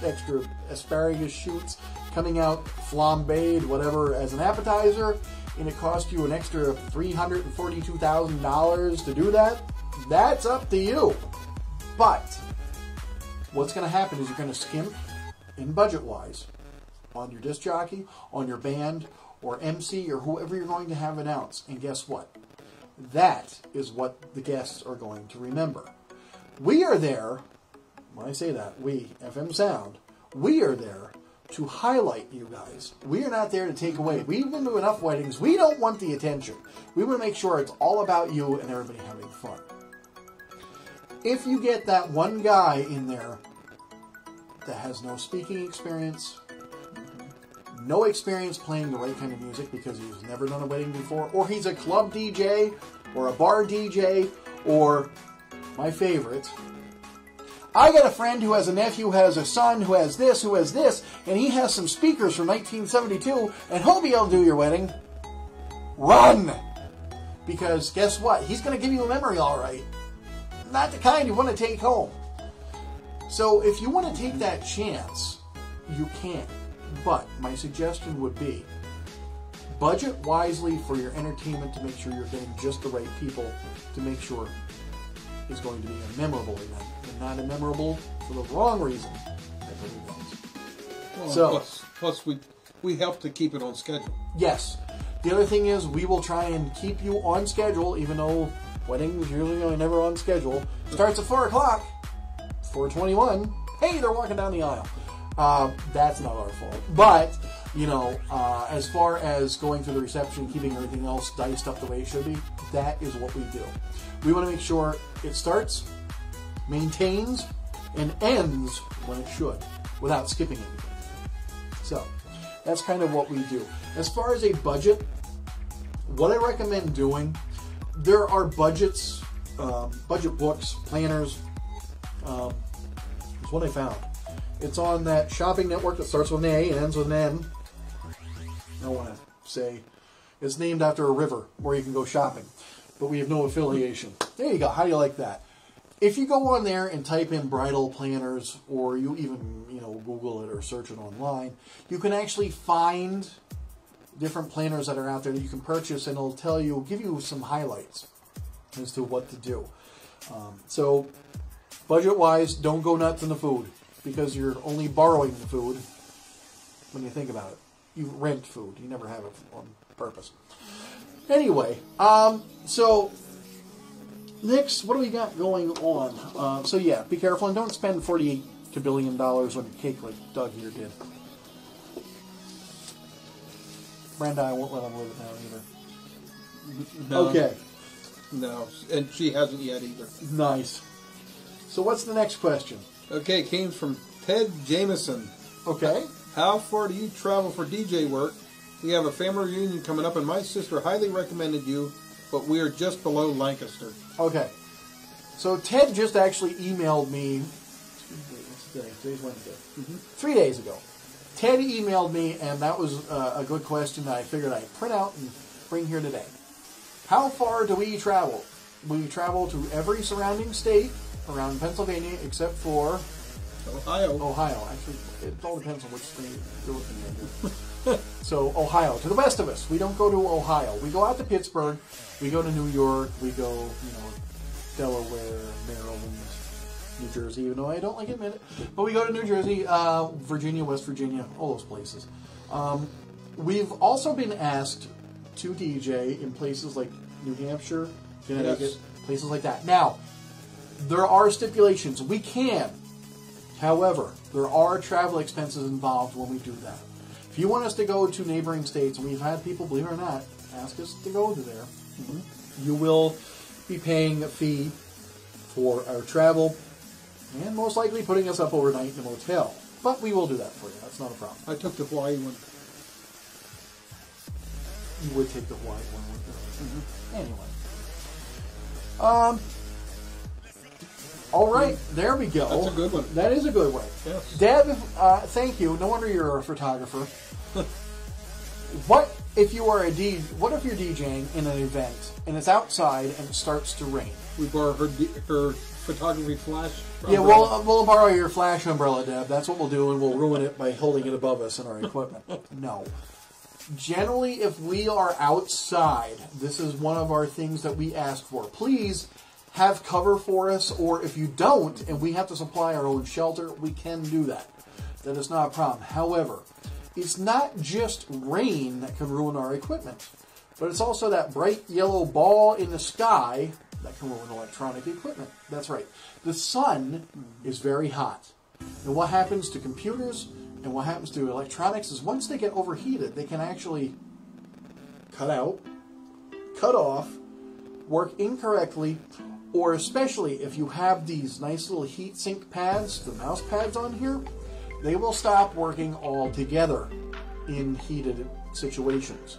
extra asparagus shoots coming out, flambéed, whatever, as an appetizer, and it cost you an extra $342,000 to do that, that's up to you. But what's going to happen is you're going to skimp in budget-wise on your disc jockey, on your band, or MC, or whoever you're going to have announce. And guess what? That is what the guests are going to remember. We are there, when I say that, we, FM Sound, we are there to highlight you guys. We are not there to take away. We've been to enough weddings. We don't want the attention. We want to make sure it's all about you and everybody having fun. If you get that one guy in there that has no speaking experience, no experience playing the right kind of music because he's never done a wedding before, or he's a club DJ, or a bar DJ, or my favorite, I got a friend who has a nephew, who has a son, who has this, and he has some speakers from 1972, and he'll be able to do your wedding. Run! Because guess what? He's going to give you a memory, all right. Not the kind you want to take home. So if you want to take that chance, you can. But my suggestion would be, budget wisely for your entertainment to make sure you're getting just the right people to make sure it's going to be a memorable event. And not a memorable for the wrong reason type of event. Well, So, plus we help to keep it on schedule. yes. The other thing is we will try and keep you on schedule, even though weddings usually are never on schedule. Starts at 4 o'clock. 4:21. Hey, they're walking down the aisle. That's not our fault. But, you know, as far as going through the reception, keeping everything else diced up the way it should be, that is what we do. We want to make sure it starts, maintains, and ends when it should, without skipping anything. So, that's kind of what we do. As far as a budget, what I recommend doing, there are budgets, budget books, planners, It's what I found. It's on that shopping network that starts with an A and ends with an N. I don't want to say it's named after a river where you can go shopping, but we have no affiliation. There you go. How do you like that? If you go on there and type in bridal planners, or you even Google it or search it online, you can actually find different planners that are out there that you can purchase, and it'll give you some highlights as to what to do. So, budget-wise, don't go nuts in the food, because you're only borrowing the food when you think about it. You rent food. You never have it on purpose. Anyway, so next, what do we got going on? So yeah, be careful and don't spend $48 billion on a cake like Doug here did. Brenda, I won't let him live it down either. No, okay. No, and she hasn't yet either. Nice. So what's the next question? Okay, it came from Ted Jameson. Okay. How far do you travel for DJ work? We have a family reunion coming up, and my sister highly recommended you, but we are just below Lancaster. Okay. So Ted just actually emailed me. What's today? Today's Wednesday. 3 days ago. Ted emailed me, and that was a good question that I figured I'd print out and bring here today. How far do we travel? We travel to every surrounding state around Pennsylvania except for Ohio. Actually, it all depends on which state you're looking at. So, Ohio. To the west of us. We don't go to Ohio. We go out to Pittsburgh. We go to New York. We go, Delaware, Maryland, New Jersey, even though I don't like to admit it. But we go to New Jersey, Virginia, West Virginia, all those places. We've also been asked to DJ in places like New Hampshire, Connecticut, places like that. Now, there are stipulations. We can. However, there are travel expenses involved when we do that. If you want us to go to neighboring states, and we've had people, believe it or not, ask us to go to there, you will be paying a fee for our travel and most likely putting us up overnight in a motel. But we will do that for you. That's not a problem. I took the Hawaii one. You would take the Hawaii one, wouldn't you? Anyway. All right, there we go. That's a good one. That is a good one. Yes. Deb, thank you. No wonder you're a photographer. What if you're DJing in an event and it's outside and it starts to rain? We borrow her photography flash. Yeah, we'll borrow your flash umbrella, Deb. That's what we'll do, and we'll ruin it by holding it above us in our equipment. No. Generally, if we are outside, this is one of our things that we ask for. Please have cover for us, or if you don't, and we have to supply our own shelter, we can do that. That is not a problem. However, it's not just rain that can ruin our equipment, but it's also that bright yellow ball in the sky that can ruin electronic equipment. That's right. The sun is very hot. And what happens to computers and what happens to electronics is once they get overheated, they can actually cut out, cut off, work incorrectly, or especially if you have these nice little heat sink pads, the mouse pads on here, they will stop working altogether in heated situations.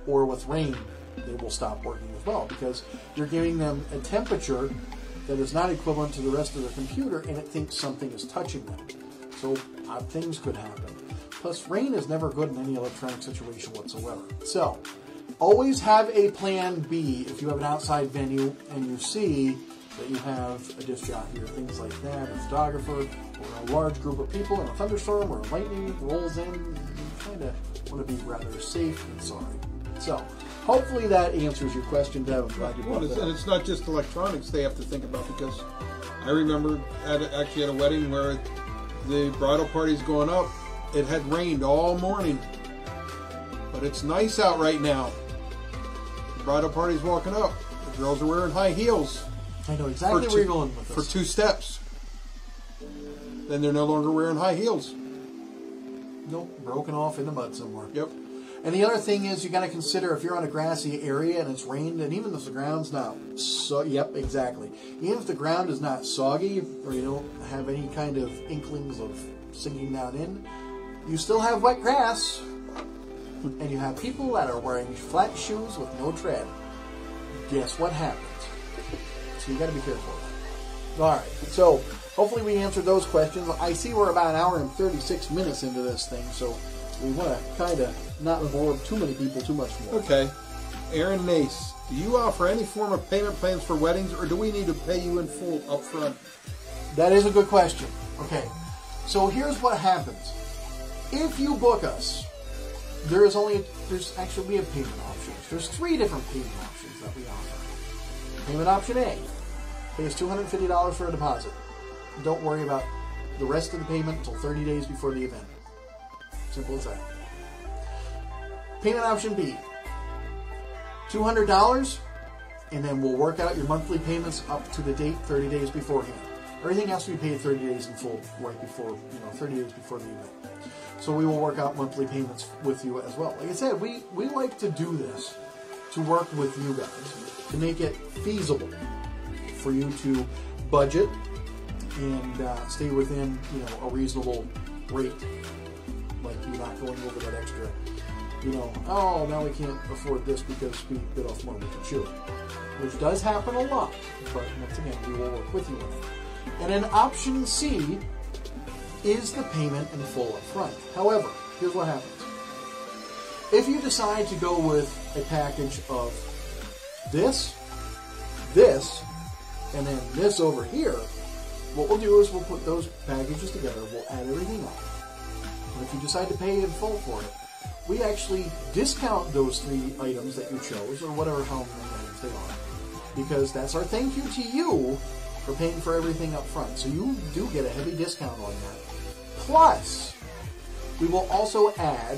Or with rain, they will stop working as well because you're giving them a temperature that is not equivalent to the rest of the computer and it thinks something is touching them. So odd things could happen. Plus, rain is never good in any electronic situation whatsoever. So, always have a plan B if you have an outside venue and you see that you have a disc jockey or things like that, a photographer, or a large group of people in a thunderstorm or lightning rolls in. You kind of want to be rather safe than sorry. So, hopefully that answers your question, Deb. I'm glad you brought that up. And it's not just electronics they have to think about, because I remember actually at a wedding where the bridal party's going up, it had rained all morning, but it's nice out right now. The bridal party's walking up. The girls are wearing high heels. I know exactly where you're going with this. For 2 steps. Then they're no longer wearing high heels. Nope, broken off in the mud somewhere. Yep. And the other thing is you got to consider if you're on a grassy area and it's rained, and even if the ground's not yep, exactly. Even if the ground is not soggy or you don't have any kind of inklings of sinking down in, you still have wet grass. And you have people that are wearing flat shoes with no tread. Guess what happens? So you got to be careful of that. All right. So hopefully we answered those questions. I see we're about an hour and 36 minutes into this thing, so we want to kind of not absorb too many people too much more. Okay. Aaron Nace, do you offer any form of payment plans for weddings, or do we need to pay you in full up front? That is a good question. Okay, so here's what happens. If you book us, we have payment options. There's 3 different payment options that we offer. Payment option A, pay us $250 for a deposit. Don't worry about the rest of the payment until 30 days before the event. Simple as that. Payment option B, $200, and then we'll work out your monthly payments up to the date 30 days beforehand. Everything has to be paid 30 days in full, right before, 30 days before the event. So we will work out monthly payments with you as well. Like I said, we like to do this to work with you guys, to make it feasible for you to budget and stay within, a reasonable rate. Like you're not going over that extra, oh, now we can't afford this because we bit off more than we can chew. Which does happen a lot, but once again, we will work with you on it. And then option C is the payment in full up front. However, here's what happens. If you decide to go with a package of this, and then this over here, what we'll do is we'll put those packages together, we'll add everything up. And if you decide to pay in full for it, we actually discount those 3 items that you chose, or whatever, how many items they are. Because that's our thank you to you for paying for everything up front. So you do get a heavy discount on that. Plus, we will also add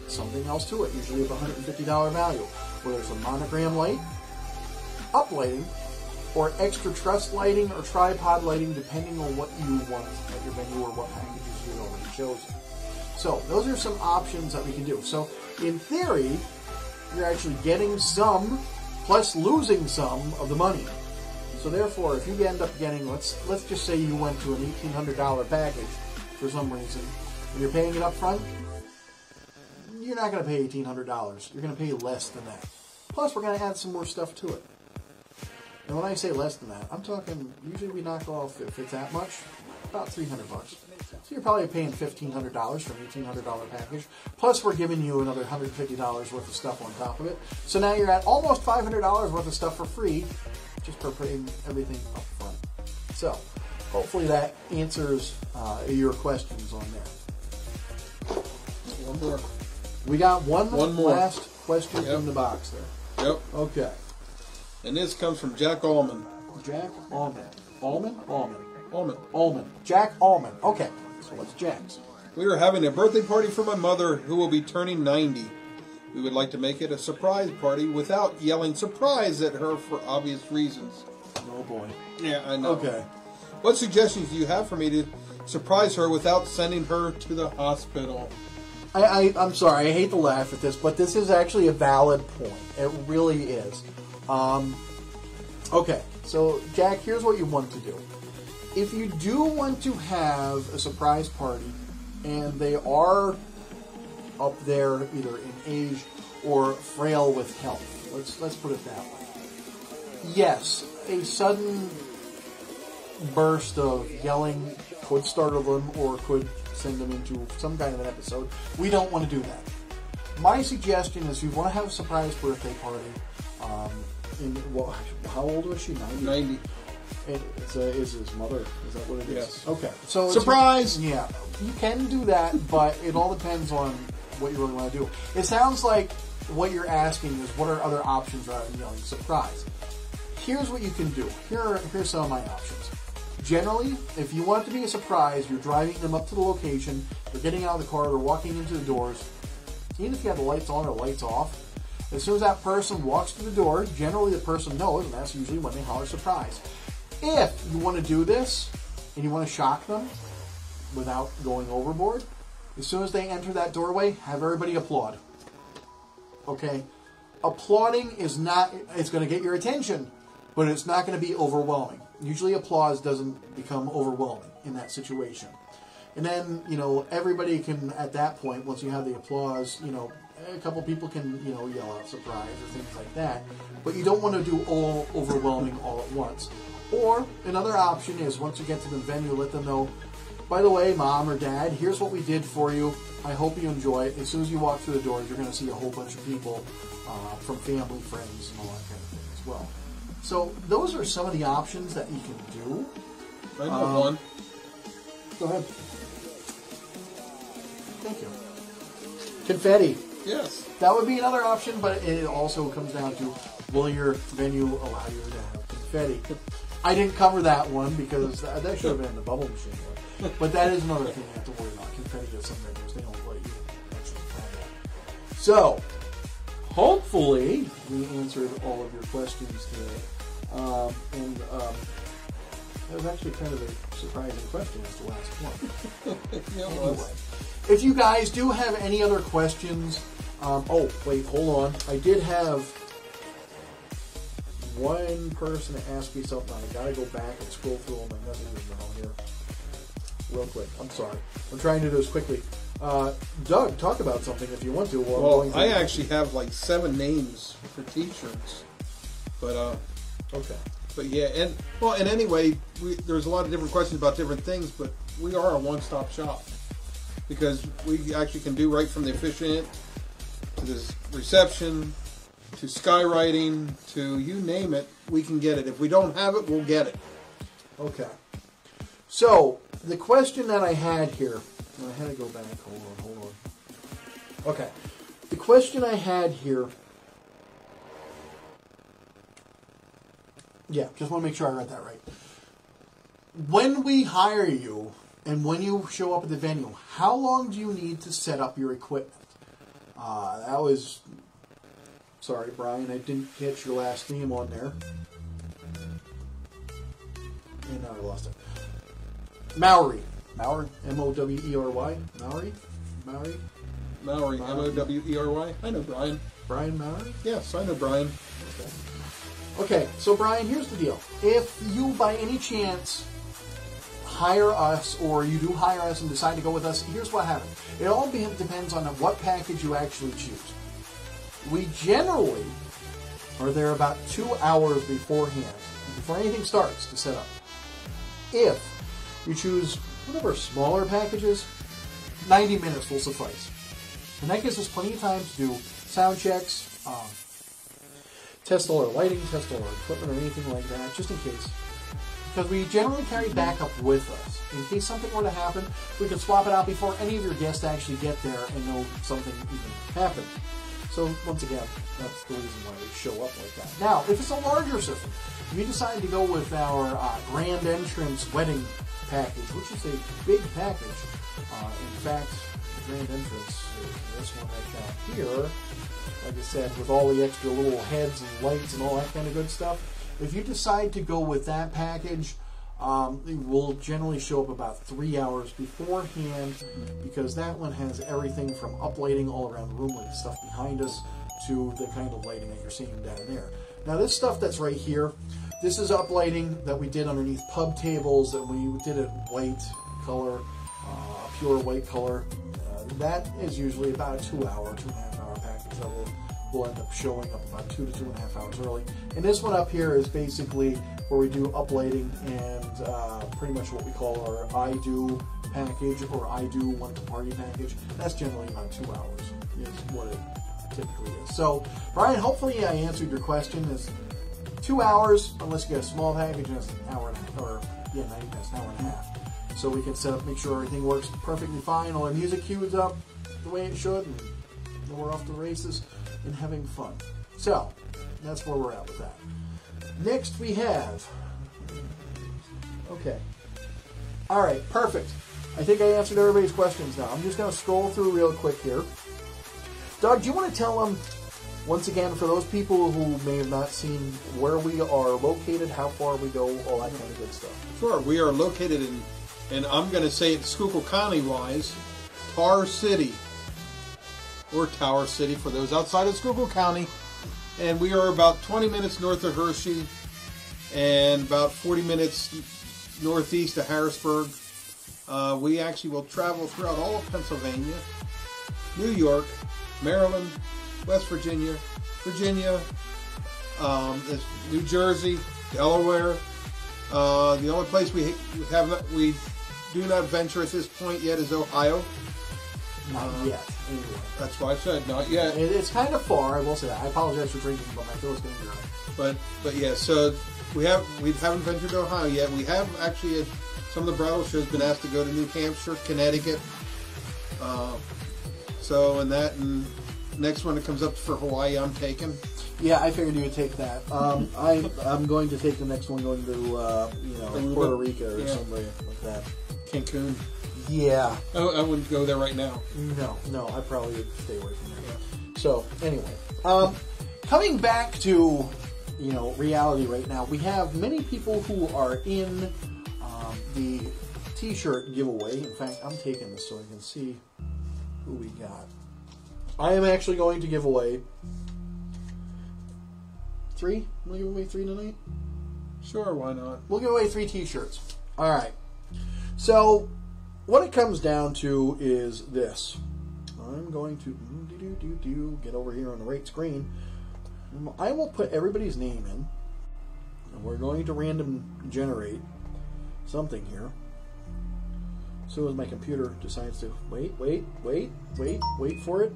something else to it, usually of $150 value, whether it's a monogram light, uplighting, or extra truss lighting or tripod lighting, depending on what you want at your venue or what packages you've already chosen. So those are some options that we can do. So in theory, you're actually getting some plus losing some of the money. So therefore, if you end up getting, let's just say you went to an $1,800 package for some reason, and you're paying it up front, you're not going to pay $1,800. You're going to pay less than that. Plus, we're going to add some more stuff to it. And when I say less than that, I'm talking, usually we knock off, if it's that much, about $300. So you're probably paying $1,500 for an $1,800 package. Plus, we're giving you another $150 worth of stuff on top of it. So now you're at almost $500 worth of stuff for free, just for putting everything up front. So, hopefully that answers your questions on there. One more. We got one more last question Yep. from the box there. Yep. Okay. And this comes from Jack Allman. Jack Allman. Allman? Allman. Allman. Jack Allman. Okay. So what's Jack's? We are having a birthday party for my mother, who will be turning 90. We would like to make it a surprise party without yelling surprise at her for obvious reasons. Oh boy. Yeah, I know. Okay. What suggestions do you have for me to surprise her without sending her to the hospital? I'm sorry, I hate to laugh at this, but this is actually a valid point. It really is. Okay, so Jack, here's what you want to do. If you do want to have a surprise party, and they are up there either in age or frail with health, let's put it that way. Yes, a sudden burst of yelling could startle them or could send them into some kind of an episode. We don't want to do that. My suggestion is, if you want to have a surprise birthday party, how old was she? 90. Is his mother? Is that what it is? Yes. Okay. So Surprise! Yeah, you can do that, but it all depends on what you really want to do. It sounds like what you're asking is, what are other options rather than yelling surprise? Here's what you can do. Here's some of my options. Generally, if you want it to be a surprise, you're driving them up to the location, they're getting out of the car, they're walking into the doors. Even if you have the lights on or lights off, as soon as that person walks through the door, generally the person knows, and that's usually when they holler surprise. If you want to do this, and you want to shock them without going overboard, as soon as they enter that doorway, have everybody applaud. Okay? Applauding is not, it's going to get your attention, but it's not going to be overwhelming. Usually applause doesn't become overwhelming in that situation. And then, everybody can, at that point, once you have the applause, a couple people can, yell out surprise or things like that. But you don't want to do all overwhelming all at once. Or another option is once you get to the venue, let them know, by the way, Mom or Dad, here's what we did for you. I hope you enjoy it. As soon as you walk through the doors, you're going to see a whole bunch of people from family, friends, and all that kind of thing as well. So those are some of the options that you can do. I know one. Go ahead. Thank you. Confetti. Yes. That would be another option, but it also comes down to, will your venue allow you to have confetti? I didn't cover that one because that should have been the bubble machine one. But that is another thing you have to worry about. Confetti at some venues, they don't let you actually have that. So, hopefully, we answered all of your questions today. That was actually kind of a surprising question as the last one. Anyway, if you guys do have any other questions, oh, wait, hold on. I did have one person ask me something. I gotta go back and scroll through all my messages now here. Real quick. I'm sorry. I'm trying to do this quickly. Doug, talk about something if you want to. Well, I actually have like 7 names for T-shirts, but okay. But yeah, and anyway, there's a lot of different questions about different things, but we are a one-stop shop because we actually can do right from the officiant to the reception to skywriting to you name it, we can get it. If we don't have it, we'll get it. Okay. So, the question that I had here, I had to go back, hold on. Okay. The question I had here, yeah, just want to make sure I read that right. When we hire you and when you show up at the venue, how long do you need to set up your equipment? That was, sorry, Brian, I didn't catch your last name on there. And now I lost it. Mowry, M-O-W-E-R-Y, Mowry, M-O-W-E-R-Y. I know Brian. Brian Mowry? Yes, I know Brian. Okay, so Brian, here's the deal. If you, by any chance, hire us, or you do hire us and decide to go with us, here's what happens. It all depends on what package you actually choose. We generally are there about 2 hours beforehand, before anything starts to set up. If you choose one of our smaller packages, 90 minutes will suffice. And that gives us plenty of time to do sound checks, test all our lighting, test all our equipment, or anything like that, just in case. Because we generally carry backup with us. In case something were to happen, we can swap it out before any of your guests actually get there and know something even happened. So, once again, that's the reason why we show up like that. Now, if it's a larger system, if you decide to go with our grand entrance wedding package, which is a big package. In fact, the grand entrance is this one I've got here. Like I said, with all the extra little heads and lights and all that kind of good stuff. If you decide to go with that package, we'll generally show up about 3 hours beforehand because that one has everything from uplighting all around the room, like stuff behind us, to the kind of lighting that you're seeing down there. Now, this stuff that's right here, this is uplighting that we did underneath pub tables, that we did it white color, pure white color. That is usually about a 2 hour, 2.5 hour package that will end up showing up about 2 to 2.5 hours early. And this one up here is basically where we do uplighting and pretty much what we call our I Do package or I Do Want to Party package. That's generally about 2 hours is what it typically is. So, Brian, hopefully I answered your question. Is 2 hours, unless you get a small package, and it's an hour and a half, or yeah, 90 minutes, an hour and a half. So we can set up, make sure everything works perfectly fine, all our music cues up the way it should, and we're off the races and having fun. So, that's where we're at with that. Next we have, okay. Alright, perfect. I think I answered everybody's questions now. I'm just going to scroll through real quick here. Doug, do you want to tell them, once again, for those people who may have not seen where we are located, how far we go, all that kind of good stuff? Sure. We are located in, and I'm going to say it Schuylkill County-wise, Tar City, or Tower City for those outside of Schuylkill County. And we are about 20 minutes north of Hershey and about 40 minutes northeast of Harrisburg. We actually will travel throughout all of Pennsylvania, New York, Maryland, West Virginia, New Jersey, Delaware, The only place we do not venture at this point yet is Ohio. Not yet. Anyway. That's why I said not yet. It's kind of far, I will say that. I apologize for drinking, but my throat's getting dry. But yeah, so we haven't ventured to Ohio yet. We have actually some of the bridal shows been asked to go to New Hampshire, Connecticut. And next one that comes up for Hawaii, I'm taking. Yeah, I figured you would take that. I'm going to take the next one, going to Puerto Rico or somewhere like that. Cancun. Yeah. I wouldn't go there right now. No, I probably would stay away from there. Yeah. So anyway, coming back to reality right now, we have many people who are in the T-shirt giveaway. In fact, I'm taking this so I can see who we got. I am actually going to give away 3. I'm going to give away 3 tonight. Sure, why not? We'll give away 3 T-shirts. All right. So what it comes down to is this. I'm going to get over here on the right screen. I will put everybody's name in, and we're going to random generate something here. As soon as my computer decides to wait for it.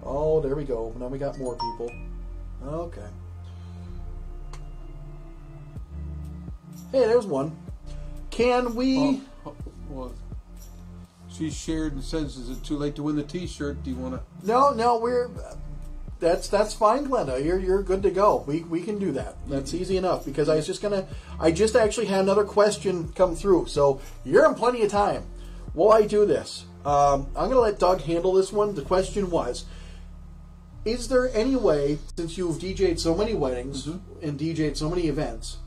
Oh, there we go. Now we got more people. Okay. Hey, there's one. Can we... Well, she shared and says, is it too late to win the T-shirt? Do you want to... No, we're... That's fine, Glenda. You're good to go. We can do that. That's easy enough, because I just actually had another question come through, so you're in plenty of time. While I do this, I'm going to let Doug handle this one. The question was, is there any way, since you've DJ'd so many weddings and DJ'd so many events,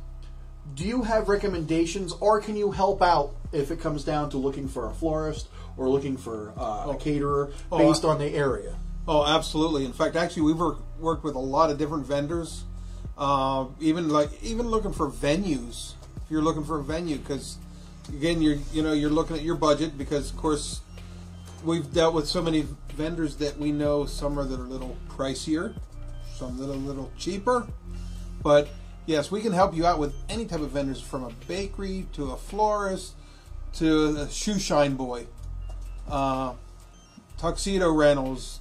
do you have recommendations, or can you help out if it comes down to looking for a florist or looking for a caterer based on the area? Oh, absolutely. In fact, actually, we've worked with a lot of different vendors. Even looking for venues. If you're looking for a venue, because again, you're looking at your budget, because of course we've dealt with so many vendors that we know some are that are a little pricier, some that are a little cheaper. But yes, we can help you out with any type of vendors, from a bakery to a florist to a shoe shine boy, tuxedo rentals.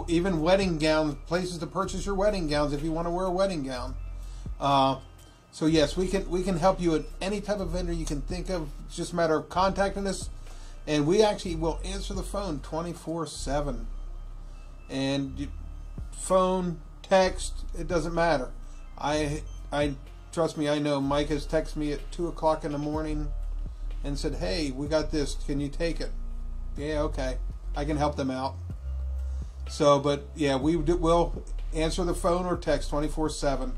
Even wedding gowns, places to purchase your wedding gowns if you want to wear a wedding gown. So yes, we can help you at any type of vendor you can think of. It's just a matter of contacting us, and we actually will answer the phone 24/7. And phone, text, it doesn't matter. I trust me. I know Mike has texted me at 2 o'clock in the morning and said, "Hey, we got this. Can you take it?" Yeah, okay. I can help them out. So, but yeah, we'll answer the phone or text 24/7.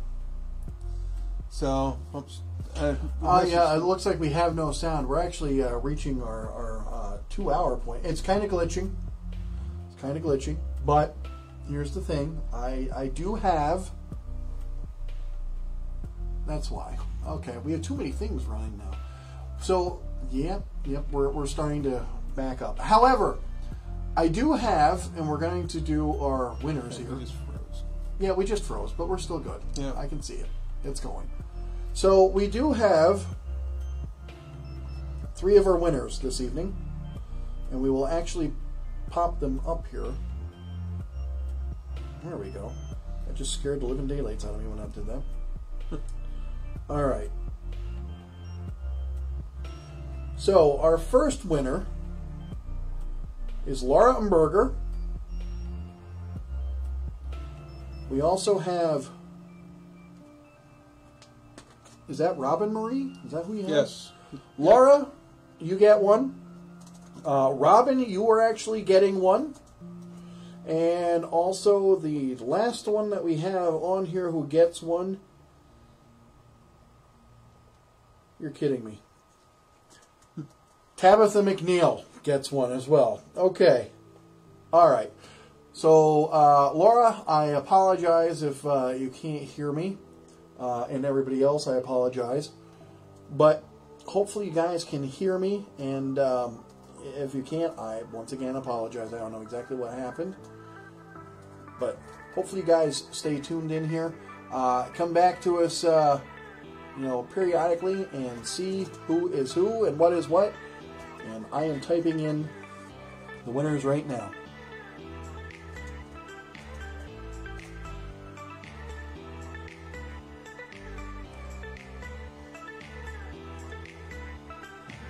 So, oops. Yeah, it looks like we have no sound. We're actually reaching our 2-hour point. It's kind of glitching. But here's the thing. I do have... That's why. Okay, we have too many things running now. So, yep, we're starting to back up. However... I do have, and we're going to do our winners here. We just froze. Yeah, we just froze, but we're still good. Yeah. I can see it. It's going. So we do have 3 of our winners this evening, and we will actually pop them up here. There we go. I just scared the living daylights out of me when I did that. All right. So our first winner is Laura Umberger. We also have... Is that Robin Marie? Is that who you have? Yes. Laura, you get one. Robin, you are actually getting one. And also the last one that we have on here who gets one. You're kidding me. Tabitha McNeil gets one as well. Okay. All right. So, Laura, I apologize if you can't hear me. And everybody else, I apologize. But hopefully you guys can hear me. And if you can't, I once again apologize. I don't know exactly what happened. But hopefully you guys stay tuned in here. Come back to us periodically and see who is who and what is what. And I am typing in the winners right now.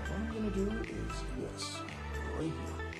What I'm going to do is this right here.